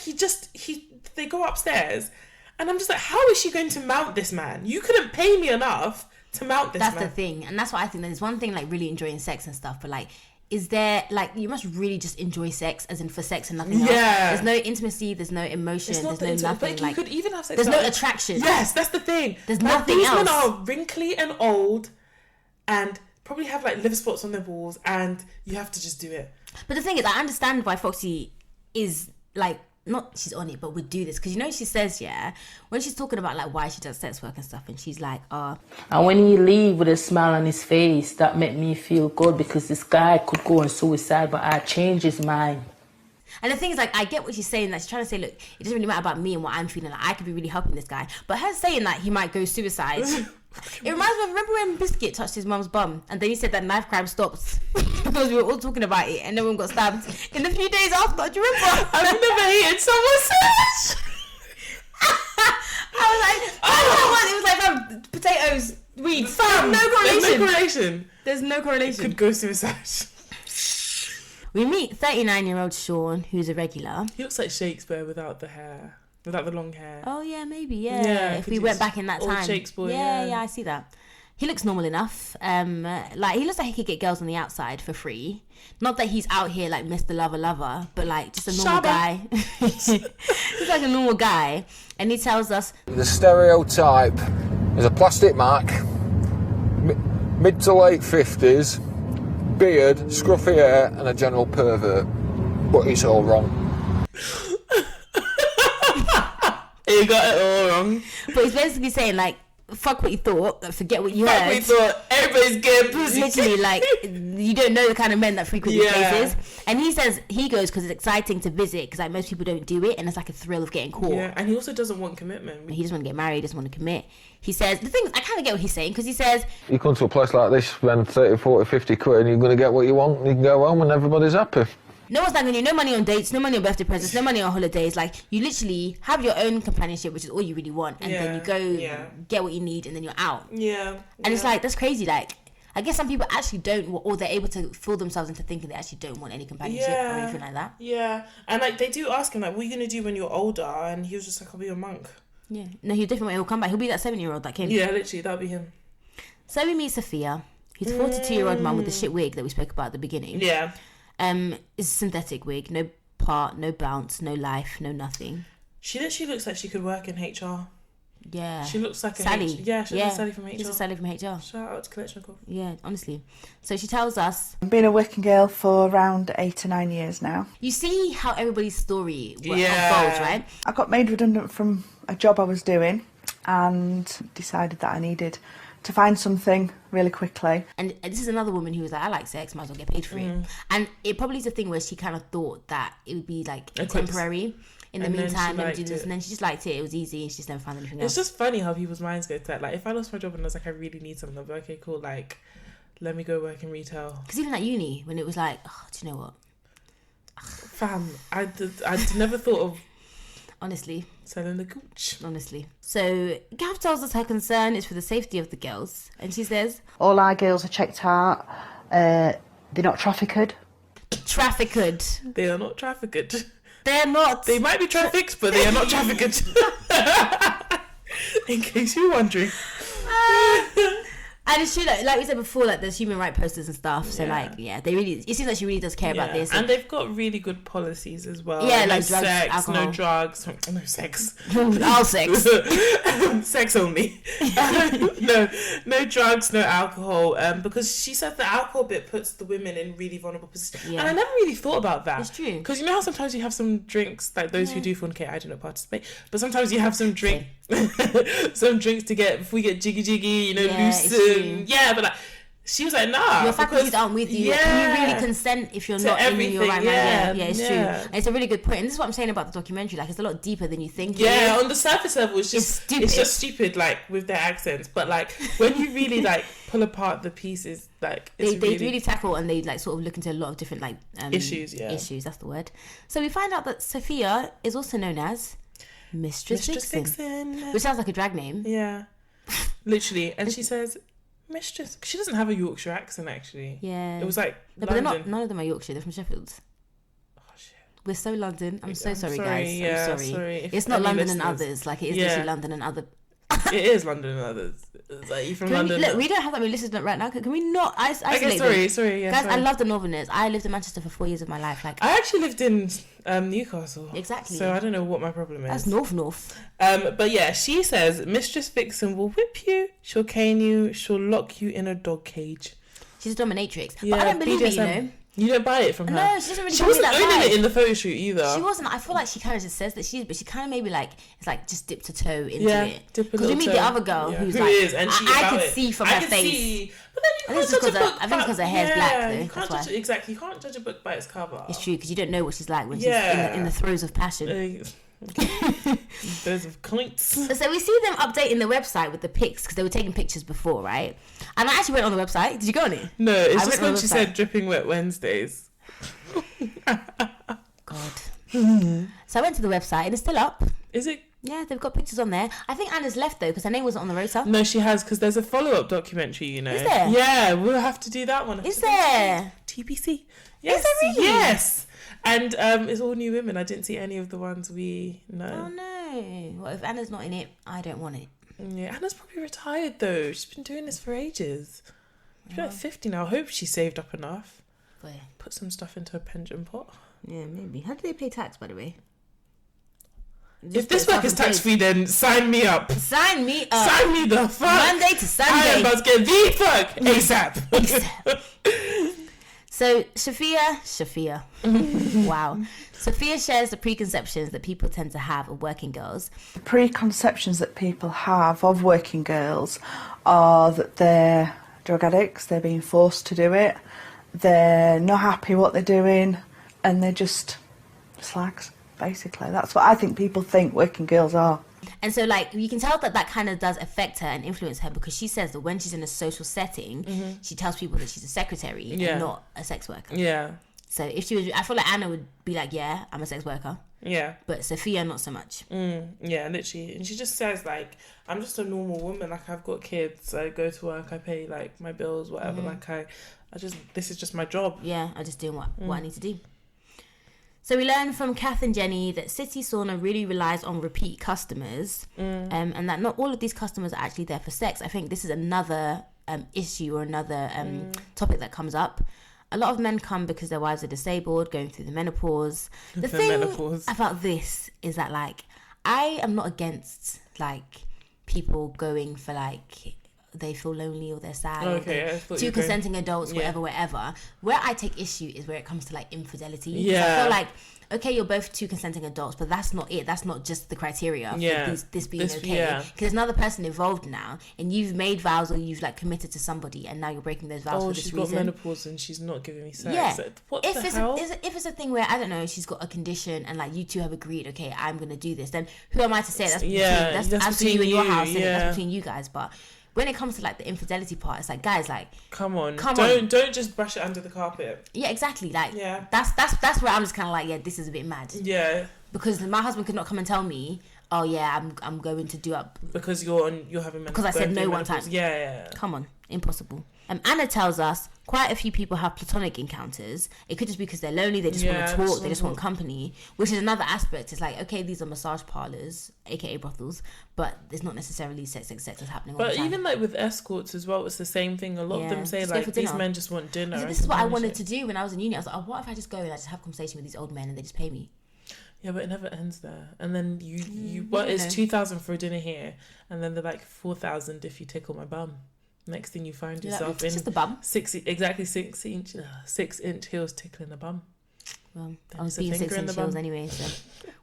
they go upstairs. And I'm just like, how is she going to mount this man? You couldn't pay me enough to mount this That's man. the thing, and that's what I think. There's one thing like really enjoying sex and stuff, but like, is there like, you must really just enjoy sex as in for sex and nothing else. There's no intimacy, there's no emotion, there's no nothing. Like, you could even have sex. There's no attraction. Yes, that's the thing. There's nothing these else. These men are wrinkly and old, and probably have like liver spots on their balls, and you have to just do it. But the thing is, I understand why Foxy is like, not she's on it, but would do this, because you know she says, yeah, when she's talking about like why she does sex work and stuff, and she's like, and when he leave with a smile on his face, that made me feel good, because this guy could go on suicide, but I changed his mind. And the thing is, like, I get what she's saying, that she's trying to say, look, it doesn't really matter about me and what I'm feeling, like I could be really helping this guy, but her saying that he might go suicide, it reminds me of, remember when Biscuit touched his mum's bum and then he said that knife crime stopped because we were all talking about it and everyone got stabbed in the few days after? Do you remember? I've never hated someone so much. I was like, it was like potatoes, weeds, fam. No correlation. There's no correlation. Could go suicide. We meet 39-year-old Sean, who's a regular. He looks like Shakespeare without the hair. Without the long hair. Oh yeah, maybe, yeah. If we went back in that time. Shakespeare, yeah, I see that. He looks normal enough. Like, he looks like he could get girls on the outside for free. Not that he's out here like Mr. Lover, but like just a normal guy. He's like a normal guy, and he tells us the stereotype is a plastic Mac, mid to late 50s, beard, scruffy hair, and a general pervert. But it's all wrong. You got it all wrong. But he's basically saying like, fuck what you thought, forget what you heard. Fuck what you thought, everybody's getting pussy. Literally, like, you don't know the kind of men that frequent these places. And he says he goes because it's exciting to visit, because like most people don't do it, and it's like a thrill of getting caught. Yeah, and he also doesn't want commitment. He doesn't want to get married, doesn't want to commit. He says, the thing is, I kind of get what he's saying, because he says, you come to a place like this, spend 30, 40, 50 quid, and you're going to get what you want, and you can go home and everybody's happy. No one's nagging you, no money on dates, no money on birthday presents, no money on holidays. Like, you literally have your own companionship, which is all you really want, and then you go get what you need, and then you're out. And it's like, that's crazy. Like, I guess some people actually don't, or they're able to fool themselves into thinking they actually don't want any companionship or anything like that. Yeah, and like they do ask him like, what are you gonna do when you're older? And he was just like, I'll be a monk. Yeah, no, he's different when he'll come back. He'll be that 7-year-old that came. Yeah, literally, that'll be him. So we meet Sophia, who's a 42-year-old mum with the shit wig that we spoke about at the beginning. Yeah. It's a synthetic wig, no part, no bounce, no life, no nothing. She literally looks like she could work in HR. Yeah. She looks like Sally. She's like Sally from HR. She's a Sally from HR. Shout out to Kolechnikov. Yeah, honestly. So she tells us, I've been a working girl for around 8 or 9 years now. You see how everybody's story unfolds, right? I got made redundant from a job I was doing and decided that I needed to find something really quickly. And this is another woman who was like, I like sex, might as well get paid for it. And it probably is a thing where she kind of thought that it would be like temporary. In the meantime, let me do this, and then she just liked it. It was easy, and she just never found anything else. It's just funny how people's minds go to that. Like, if I lost my job and I was like, I really need something, I'd be like, okay, cool. Like, let me go work in retail. Because even at uni, when it was like, oh, do you know what? Fam, I never thought of honestly selling the gooch. Honestly. So Gav tells us her concern is for the safety of the girls, and she says, all our girls are checked out. They're not trafficked. Trafficked. They are not trafficked. They're not. They might be trafficked, but they are not trafficked. In case you're wondering. And it's true, like we said before, like there's human rights posters and stuff. So they really, it seems like she really does care about this. And they've got really good policies as well. Yeah, no like drugs, sex, alcohol. no drugs, no sex. All sex. Sex only. no drugs, no alcohol. Because she said the alcohol bit puts the women in really vulnerable positions. Yeah. And I never really thought about that. It's true. Because you know how sometimes you have some drinks, like those who do fornicate, I do not participate, but sometimes you have some drink. Some drinks to get before we get jiggy, loosen. Yeah, but like she was like, nah. Your faculties aren't with you. Can you really consent if you're not in your right mind? Yeah, it's true. And it's a really good point. And this is what I'm saying about the documentary. Like, it's a lot deeper than you think. Yeah, on the surface level, it's just stupid, like with their accents. But like when you really like pull apart the pieces, like they really tackle and they like sort of look into a lot of different like issues. Yeah, issues. That's the word. So we find out that Sophia is also known as Mistress Vixen, which sounds like a drag name. Yeah, literally. And she says Mistress. She doesn't have a Yorkshire accent, actually. Yeah, it was like no, but they're not. None of them are Yorkshire. They're from Sheffield. Oh shit. We're so London. I'm so sorry, guys. Yeah, I'm sorry. It's not London and others. Like, it is literally London and other. It is London and others. It's like, you from London. Look, we don't have that many listeners right now. Can we not isolate them? Sorry. Yeah, guys, I love the Northerners. I lived in Manchester for 4 years of my life. Like, I actually lived in Newcastle. Exactly. So I don't know what my problem is. That's north. But yeah, she says Mistress Vixen will whip you, she'll cane you, she'll lock you in a dog cage. She's a dominatrix. But I don't believe it, you know. You don't buy it from her. No, she doesn't really. She wasn't owning it in the photo shoot either. She wasn't. I feel like she kind of just says that she is, but she kind of maybe like it's like just dipped a toe into it. Because we meet the other girl who's who like, is, and I could see from her face. But then you can't judge a book. I think because her hair's black though. You can't judge exactly. You can't judge a book by its cover. It's true because you don't know what she's like when she's in the throes of passion. Those of clinks. So we see them updating the website with the pics because they were taking pictures before, right? And I actually went on the website. Did you go on it? No, it's just when she said dripping wet Wednesdays. God. So I went to the website and it's still up. Is it? Yeah, they've got pictures on there. I think Anna's left though because her name wasn't on the rota. No, she has because there's a follow-up documentary. You know. Is there? Yeah, we'll have to do that one. Is there? TBC. Yes. Is there really? Yes. And it's all new women. I didn't see any of the ones we know. Oh no! Well, if Anna's not in it, I don't want it. Yeah, Anna's probably retired though. She's been doing this for ages. She's like 50 now. I hope she saved up enough. Where? Put some stuff into a pension pot. Yeah, maybe. How do they pay tax, by the way? If this work is tax free, then sign me up. Sign me up. Sign me the fuck. Monday to Sunday. I am about to get the fuck ASAP. So Sophia, wow. Sophia shares the preconceptions that people tend to have of working girls. The preconceptions that people have of working girls are that they're drug addicts, they're being forced to do it, they're not happy what they're doing, and they're just slags, basically. That's what I think people think working girls are. And so, like, you can tell that kind of does affect her and influence her because she says that when she's in a social setting, she tells people that she's a secretary and not a sex worker. Yeah. So if she was, I feel like Anna would be like, yeah, I'm a sex worker. Yeah. But Sophia, not so much. Yeah, literally. And she just says, like, I'm just a normal woman. Like, I've got kids. I go to work. I pay, like, my bills, whatever. Like, this is just my job. Yeah, I'm just doing what I need to do. So we learn from Kath and Jenny that City Sauna really relies on repeat customers, and that not all of these customers are actually there for sex. I think this is another issue or another topic that comes up. A lot of men come because their wives are disabled, going through the menopause. The thing about this is that, like, I am not against, like, people going for, like, they feel lonely or they're sad. Okay, two consenting adults, whatever. Where I take issue is where it comes to like infidelity. Yeah. I feel like, okay, you're both two consenting adults, but that's not it. That's not just the criteria for this being okay. Because there's another person involved now, and you've made vows or you've like committed to somebody, and now you're breaking those vows for this reason. Oh, she's got menopause and she's not giving me sex. Yeah. What the hell? If it's a thing where, I don't know, she's got a condition and like you two have agreed, okay, I'm going to do this, then who am I to say that's between you and your house, and that's between you guys. But when it comes to like the infidelity part, it's like, guys, like, come on, don't just brush it under the carpet. Yeah, exactly. Like, that's where I'm just kind of like, yeah, this is a bit mad. Yeah, because my husband could not come and tell me, oh yeah, I'm going to do up because you're having because I said no one time. Yeah. Come on, impossible. Anna tells us quite a few people have platonic encounters. It could just be because they're lonely, they just want to talk, they just want company, which is another aspect. It's like, okay, these are massage parlours, aka brothels, but there's not necessarily sex that's happening all the time. But even like with escorts as well, it's the same thing. A lot of them say like these men just want dinner. So this is what I wanted to do when I was in uni. I was like, oh, what if I just go and I just have a conversation with these old men and they just pay me? Yeah, but it never ends there. And then you it's 2,000 for a dinner here, and then they're like 4,000 if you tickle my bum. Next thing you find yourself in just the bum. 6 inch heels tickling a bum. Well, I was being 6 inch heels anyway, so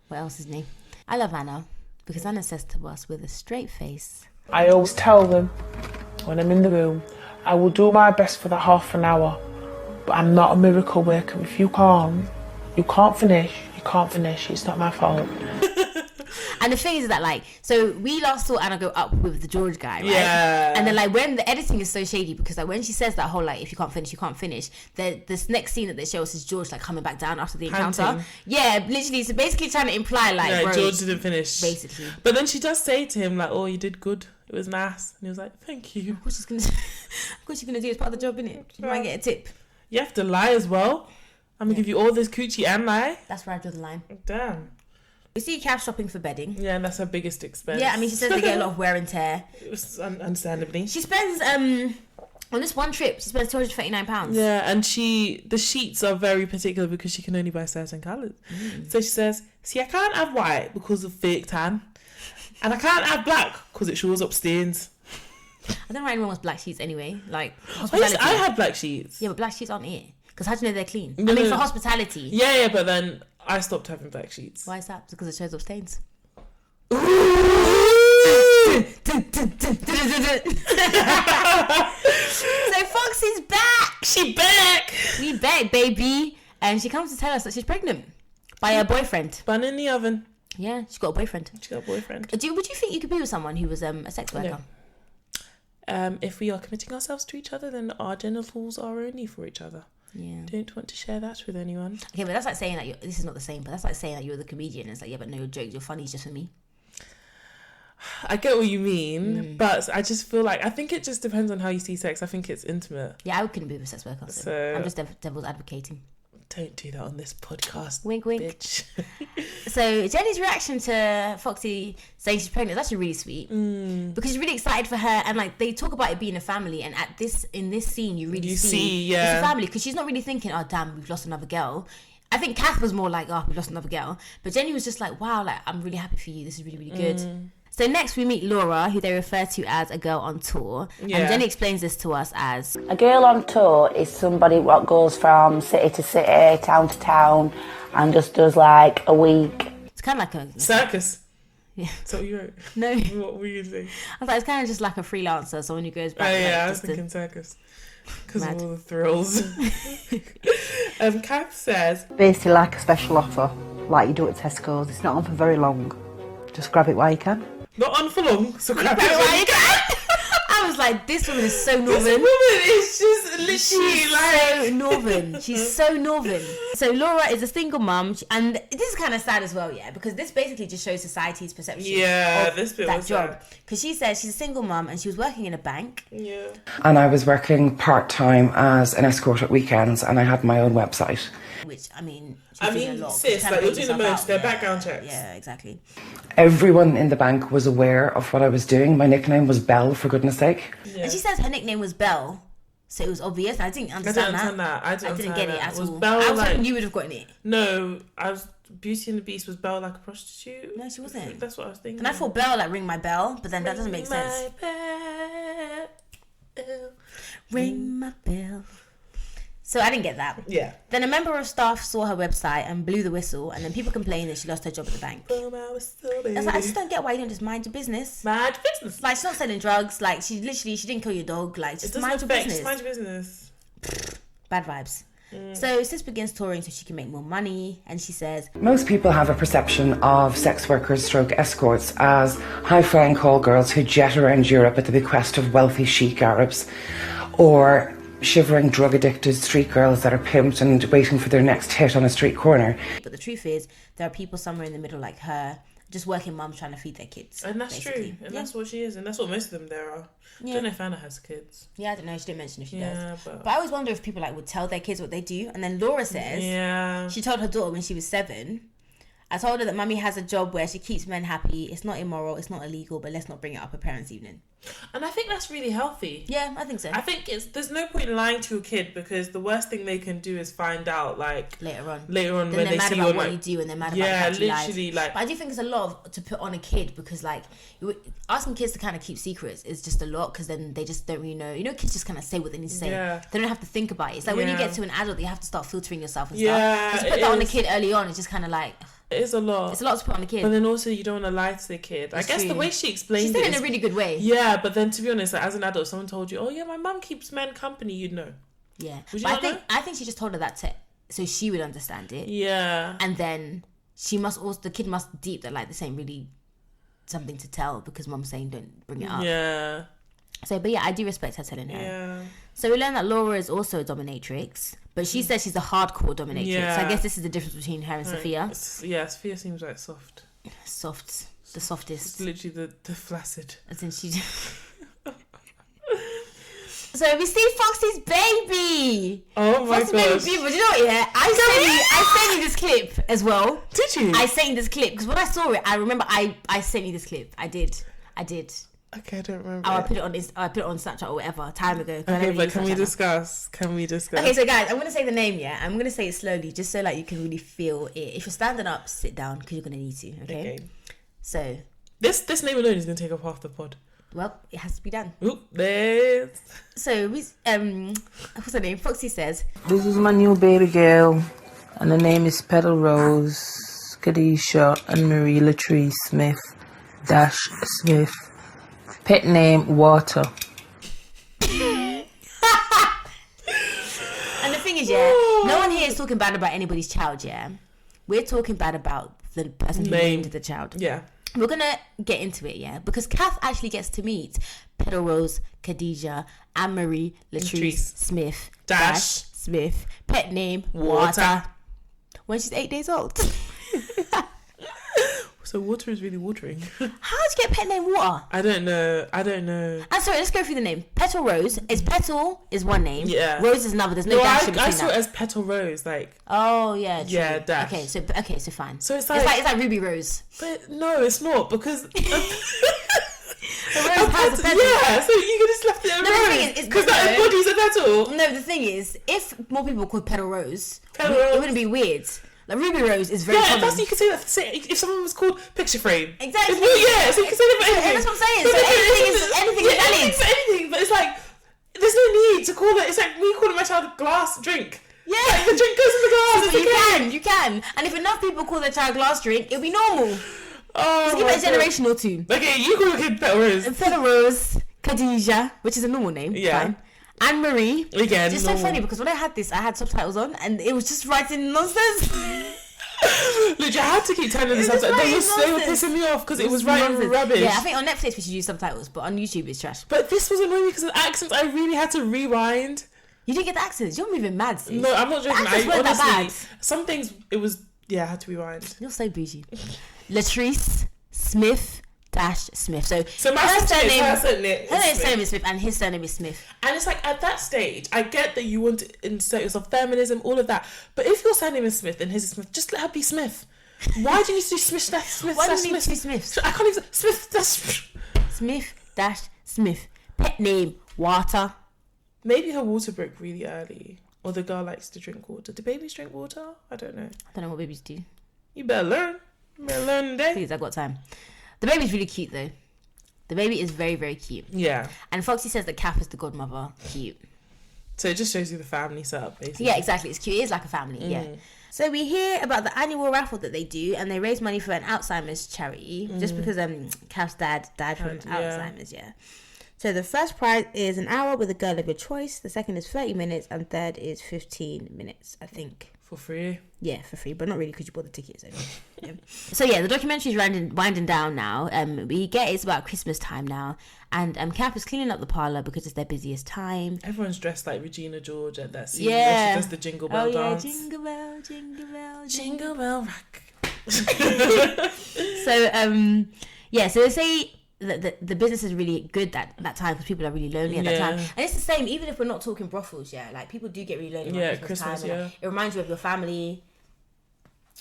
what else is new? I love Anna because Anna says to us with a straight face, I always tell them when I'm in the room, I will do my best for the half an hour, but I'm not a miracle worker. If you can't finish, you can't finish. It's not my fault. And the thing is that, like, so we last saw Anna go up with the George guy, right? Yeah. And then, like, when the editing is so shady, because, like, when she says that whole, like, if you can't finish, you can't finish, this next scene that they show us is George, like, coming back down after the encounter. Panting. Yeah, literally. So basically trying to imply, like, bro, George didn't finish. Basically. But then she does say to him, like, oh, you did good. It was nice. And he was like, thank you. What's she going to do? What's she going to do? It's part of the job, innit? You might get a tip. You have to lie as well. I'm going to give you all this coochie and lie. That's where I draw the line. Damn. We see Cav shopping for bedding. Yeah, and that's her biggest expense. Yeah, I mean, she says they get a lot of wear and tear. Understandably. She spends, on this one trip, she spends £239. Yeah, and the sheets are very particular because she can only buy certain colours. So she says, see, I can't have white because of fake tan. And I can't have black because it shows up stains. I don't know why anyone wants black sheets anyway. Like, hospitality. I had black sheets. Yeah, but black sheets aren't it. Because how do you know they're clean? I mean, for hospitality. Yeah, but then I stopped having black sheets. Why is that? Because it shows up stains. So Foxy's back. She back. We back, baby. And she comes to tell us that she's pregnant by her boyfriend. Bun in the oven. Yeah, she's got a boyfriend. Would you think you could be with someone who was a sex worker? No. If we are committing ourselves to each other, then our genitals are only for each other. Yeah. Don't want to share that with anyone. Okay, but that's like saying that this is not the same, but that's like saying that you're the comedian. It's like, yeah, but no, your jokes, your funny is just for me. I get what you mean, but I just feel like, I think it just depends on how you see sex. I think it's intimate. Yeah, I couldn't be with a sex worker, so I'm just devil's advocating. Don't do that on this podcast. Wink, wink. Bitch. So Jenny's reaction to Foxy saying she's pregnant is actually really sweet because she's really excited for her, and like they talk about it being a family, and in this scene you really see it's a family because she's not really thinking, oh damn, we've lost another girl. I think Kath was more like, oh, we've lost another girl, but Jenny was just like, wow, like I'm really happy for you. This is really, really good. So next we meet Laura, who they refer to as a girl on tour. Yeah. And Jenny explains this to us as... A girl on tour is somebody what goes from city to city, town to town, and just does like a week. It's kind of like a... Circus. Yeah. So you wrote? No. What were you saying? I thought it's kind of just like a freelancer, someone who goes back... Oh yeah, I was thinking circus. Because of all the thrills. Kath says... Basically like a special offer, like you do at Tesco's. It's not on for very long. Just grab it while you can. Not on for long, so grab it while you can. I was like, this woman is so northern. This woman is just literally so northern. She's so northern. So Laura is a single mum, and this is kind of sad as well, yeah, because this basically just shows society's perception of this bit that was job. Because she says she's a single mum and she was working in a bank. Yeah. And I was working part-time as an escort at weekends, and I had my own website. Which, I mean, sis, like you're doing the most, their background checks. Yeah, exactly. Everyone in the bank was aware of what I was doing. My nickname was Belle, for goodness sake. Yeah. And she says her nickname was Belle, so it was obvious. I didn't understand that. I didn't get it at all. I was hoping you would have gotten it. No, Beauty and the Beast was Belle like a prostitute. No, she wasn't. That's what I was thinking. And I thought Belle like ring my bell, but then that doesn't make sense. Ring my bell. So I didn't get that. Yeah. Then a member of staff saw her website and blew the whistle, and then people complained that she lost her job at the bank. I was like, I just don't get why you don't just mind your business. Mind your business. Like, she's not selling drugs. Like, she didn't kill your dog. Like, just mind your business. Just mind your business. Bad vibes. So Sis begins touring so she can make more money, and she says, Most people have a perception of sex workers stroke escorts as high-flying call girls who jet around Europe at the bequest of wealthy chic Arabs, or shivering drug-addicted street girls that are pimped and waiting for their next hit on a street corner. But the truth is, there are people somewhere in the middle like her, just working mums trying to feed their kids. And that's basically. true. And that's what she is. And that's what most of them there are. I don't know if Anna has kids. Yeah, I don't know. She didn't mention if she does. But I always wonder if people like would tell their kids what they do. And then Laura says she told her daughter when she was 7, I told her that mummy has a job where she keeps men happy. It's not immoral. It's not illegal. But let's not bring it up at parents' evening. And I think that's really healthy. Yeah, I think so. I think there's no point in lying to a kid, because the worst thing they can do is find out later on then when they're they mad see about you what you do, and they're mad about how you literally lied. But I do think it's a lot to put on a kid, because like asking kids to kind of keep secrets is just a lot, because then they just don't really know. You know, kids just kind of say what they need to say. They don't have to think about it. It's like when you get to an adult, you have to start filtering yourself and stuff. Just put that on a kid early on. It's just kind of like. It is a lot. It's a lot to put on a kid. But then also you don't want to lie to the kid. I guess the way she explained it. She said it in a really good way. Yeah, but then to be honest, like, as an adult, if someone told you, oh yeah, my mum keeps men company, you'd know. Yeah. Would you but not know? I think she just told her that so she would understand it. Yeah. And then the kid must deep that like this ain't really something to tell, because mum's saying don't bring it up. Yeah. So, but yeah, I do respect her telling her. Yeah. So we learned that Laura is also a dominatrix, but she says she's a hardcore dominatrix. Yeah. So I guess this is the difference between her and Sophia. Sophia seems like soft. Soft. The softest. It's literally the flaccid. As in she... So we see Foxy's baby. Oh my Foxy's gosh. baby. But you know what, yeah? I sent you this clip as well. Did you? I sent you this clip, because when I saw it, I remember I sent you this clip. I did. Okay, I don't remember. I put it on Snapchat or whatever time ago. Okay, but can we discuss? Okay, so guys, I'm gonna say the name. Yeah, I'm gonna say it slowly, just so like you can really feel it. If you're standing up, sit down, because you're gonna need to. Okay. So this name alone is gonna take up half the pod. Well, it has to be done. Oop, there's... So we what's her name? Foxy says, this is my new baby girl, and her name is Petal Rose Kadisha and Marie Latrice Smith Smith. Pet name Water. And the thing is, no one here is talking bad about anybody's child. We're talking bad about the person who named the child. Yeah. We're gonna get into it, because Kath actually gets to meet Petal Rose, Khadijah, Anne Marie Latrice Smith Smith. Pet name Water. When she's 8 days old. So water is really watering. How did you get pet name Water? I don't know. I'm sorry, let's go through the name. Petal Rose is Petal is one name. Yeah. Rose is another. There's no dash in between. I saw it as Petal Rose, like. Oh yeah. True. Yeah, dash. Okay, so fine. So it's like Ruby Rose. But no, it's not, because. The rose has a petal. Yeah, so you can just left it alone. Because that embodies a petal. No, the thing is, if more people called Petal Rose, it wouldn't be weird. Like Ruby Rose is very common. That's, you could say that. If someone was called Picture Frame. Exactly. So you can say that for anything. That's what I'm saying. So anything is valid. For anything, but it's like, there's no need to call it. It's like me calling my child a glass drink. Yeah. Like, the drink goes in the glass. So you can. And if enough people call their child glass drink, it'll be normal. Just give it a generation or two. Okay, you call your kid Petal Rose. Petal Rose, Khadijah, which is a normal name. Yeah. Fine. Anne Marie. Again, just normal. So funny, because when I had this, I had subtitles on, and it was just writing nonsense. Literally, I had to keep turning the subtitles. They were pissing me off because it was writing rubbish. Yeah, I think on Netflix we should use subtitles, but on YouTube it's trash. But this was annoying because of the accents. I really had to rewind. You didn't get the accents. You're moving mad, sis. No, I'm not joking. The accents weren't that bad. Some things it was. Yeah, I had to rewind. You're so bougie. Latrice Smith Smith. So my her surname is Smith and his surname is Smith. And it's like, at that stage, I get that you want to insert yourself, feminism, all of that. But if your surname is Smith and his is Smith, just let her be Smith. Why do you need to do Smith dash Smith? Why do you need two Smiths? I can't even Smith dash Smith. Pet name Water. Maybe her water broke really early, or the girl likes to drink water. Do babies drink water? I don't know. I don't know what babies do. You better learn. Today. Please, I've got time. The baby's really cute though. The baby is very, very cute. Yeah. And Foxy says that Kath is the godmother. Cute. So it just shows you the family setup, basically. Yeah, exactly. It's cute. It is like a family, yeah. So we hear about the annual raffle that they do, and they raise money for an Alzheimer's charity, just because Kav's dad died from Alzheimer's, So the first prize is an hour with a girl of your choice, the second is 30 minutes, and third is 15 minutes, I think. For free? Yeah, for free, but not really because you bought the tickets. So the documentary is winding down now. We get it's about Christmas time now, and Kath is cleaning up the parlour because it's their busiest time. Everyone's dressed like Regina George at that scene where she does the jingle bell dance. Jingle bell, jingle bell, jingle bell rock. So they say the business is really good that time because people are really lonely at that time, and it's the same even if we're not talking brothels. Like people do get really lonely around Christmas time, and, it reminds you of your family.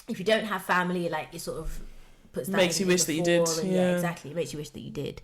If you don't have family, like it sort of puts that makes you wish that you did. Exactly, it makes you wish that you did.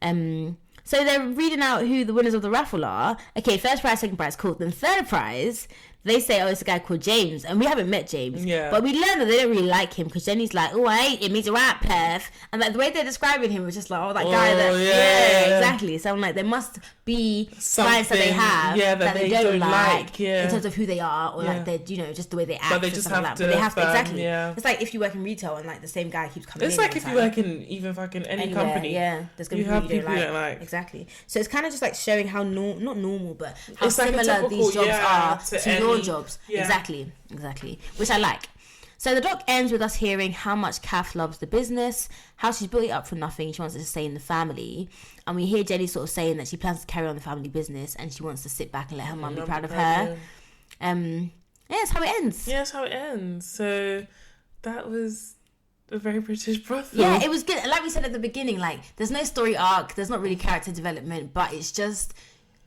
So they're reading out who the winners of the raffle are. Okay, first prize, second prize, cool. Then third prize, they say, it's a guy called James, and we haven't met James. Yeah. But we learned that they don't really like him because Jenny's like, oh, I hate him, he's a rat perv. And like the way they're describing him was just like, that guy that. Yeah, exactly. So I'm like, there must be clients that they have that they don't like in terms of who they are or like they're, just the way they act. But they just have like to. But they have to, exactly. Yeah. It's like if you work in retail and like the same guy keeps coming in. It's like if you work in even fucking any company. Yeah, there's going to be people you don't like. Exactly. So it's kind of just like showing how not normal, but how it's similar like these jobs are to your jobs. Yeah. Exactly. Which I like. So the doc ends with us hearing how much Kath loves the business, how she's built it up for nothing, she wants it to stay in the family. And we hear Jenny sort of saying that she plans to carry on the family business and she wants to sit back and let her mum be proud of her. That's how it ends. Yeah, that's how it ends. So that was a very British brothel. Yeah, it was good. Like we said at the beginning, like there's no story arc, there's not really character development, but it's just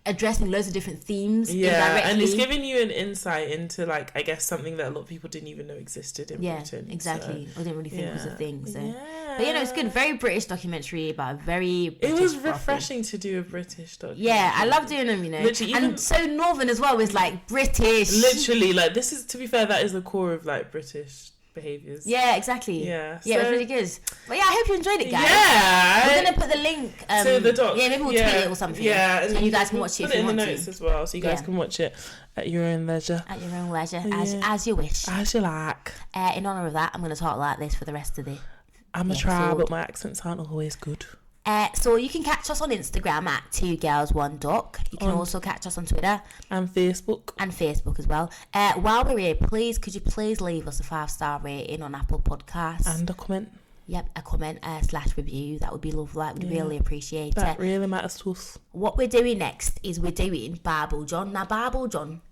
addressing loads of different themes indirectly. And it's giving you an insight into like I guess something that a lot of people didn't even know existed in Britain. Exactly. Or didn't really think was a thing. So but it's good. Very British documentary about a very British it was refreshing to do a British documentary. Yeah, I love doing them, Literally, and so northern as well, is like British. Literally, like this is, to be fair, that is the core of like British behaviours. Yeah, exactly. Yeah, it was really good. But yeah, I hope you enjoyed it, guys. Yeah, we're gonna put the link to the doc. Yeah, maybe we'll tweet it or something. Yeah, and you guys can watch it if you want to. Put it in the notes as well, so you guys can watch it at your own leisure. At your own leisure, as you wish, as you like. In honour of that, I'm gonna talk like this for the rest of the. I'm a try, but my accents aren't always good. So you can catch us on Instagram at 2girls1doc. You can also catch us on Twitter and Facebook as well. While we're here, could you please leave us a 5-star rating on Apple Podcasts and a comment? Yep, a comment / review. That would be lovely. We'd really appreciate it. That really matters to us. What we're doing next is we're doing Bible John. Now Bible John,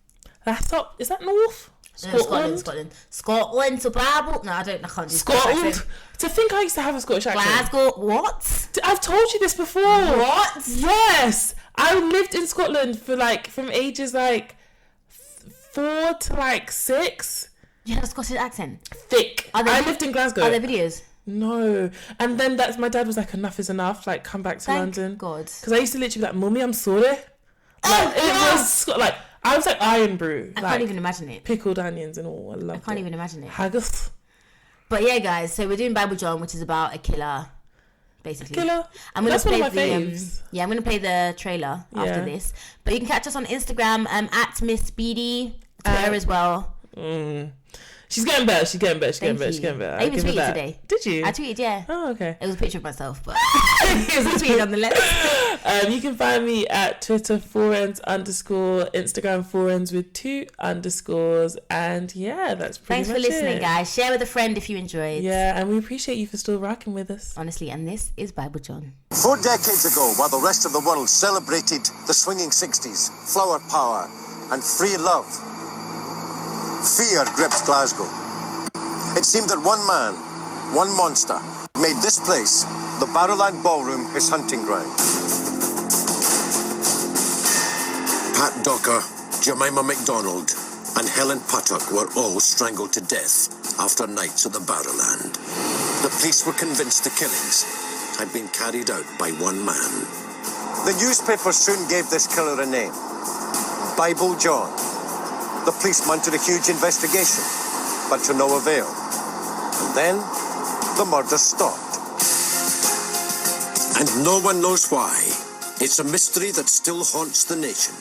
that's up. Is that North? Scotland. So Bible. No, I can't do Scotland. To think I used to have a Scottish accent. Glasgow. What? I've told you this before. What? Yes, I lived in Scotland for like from ages like 4 to like 6. You had a Scottish accent. Thick. I lived in Glasgow. Are there videos? No. And then my dad was like, enough is enough. Like, come back to London. God. Because I used to literally be like, Mummy, I'm sorry. I was like iron brew. I can't even imagine it. Pickled onions and all. I can't even imagine it. Haggis. But yeah, guys, so we're doing Bible John, which is about a killer, basically. I'm gonna play one of my faves. I'm gonna play the trailer after this. But you can catch us on Instagram at Miss Speedy, Twitter as well. She's getting better. She's getting better. I even tweeted today. Did you? I tweeted, yeah. Oh, okay. It was a picture of myself, but it was a tweet nonetheless. You can find me at Twitter _, Instagram _, with 2 underscores, and yeah, that's pretty much it. Thanks for listening, guys. Share with a friend if you enjoyed. Yeah, and we appreciate you for still rocking with us. Honestly, and this is Bible John. 4 decades ago, while the rest of the world celebrated the swinging 60s, flower power, and free love, fear gripped Glasgow. It seemed that one man, one monster, made this place, the Barrowland Ballroom, his hunting ground. Pat Docker, Jemima MacDonald, and Helen Puttock were all strangled to death after nights at the Barrowland. The police were convinced the killings had been carried out by one man. The newspapers soon gave this killer a name, Bible John. The police mounted a huge investigation, but to no avail. And then, the murder stopped. And no one knows why. It's a mystery that still haunts the nation.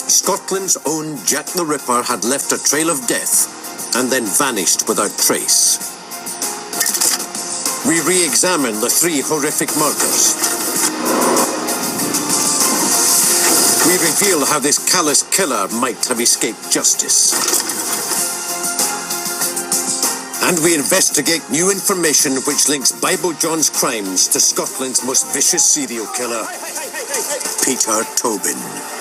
Scotland's own Jack the Ripper had left a trail of death and then vanished without trace. We re-examine the 3 horrific murders. We reveal how this callous killer might have escaped justice. And we investigate new information which links Bible John's crimes to Scotland's most vicious serial killer, Peter Tobin.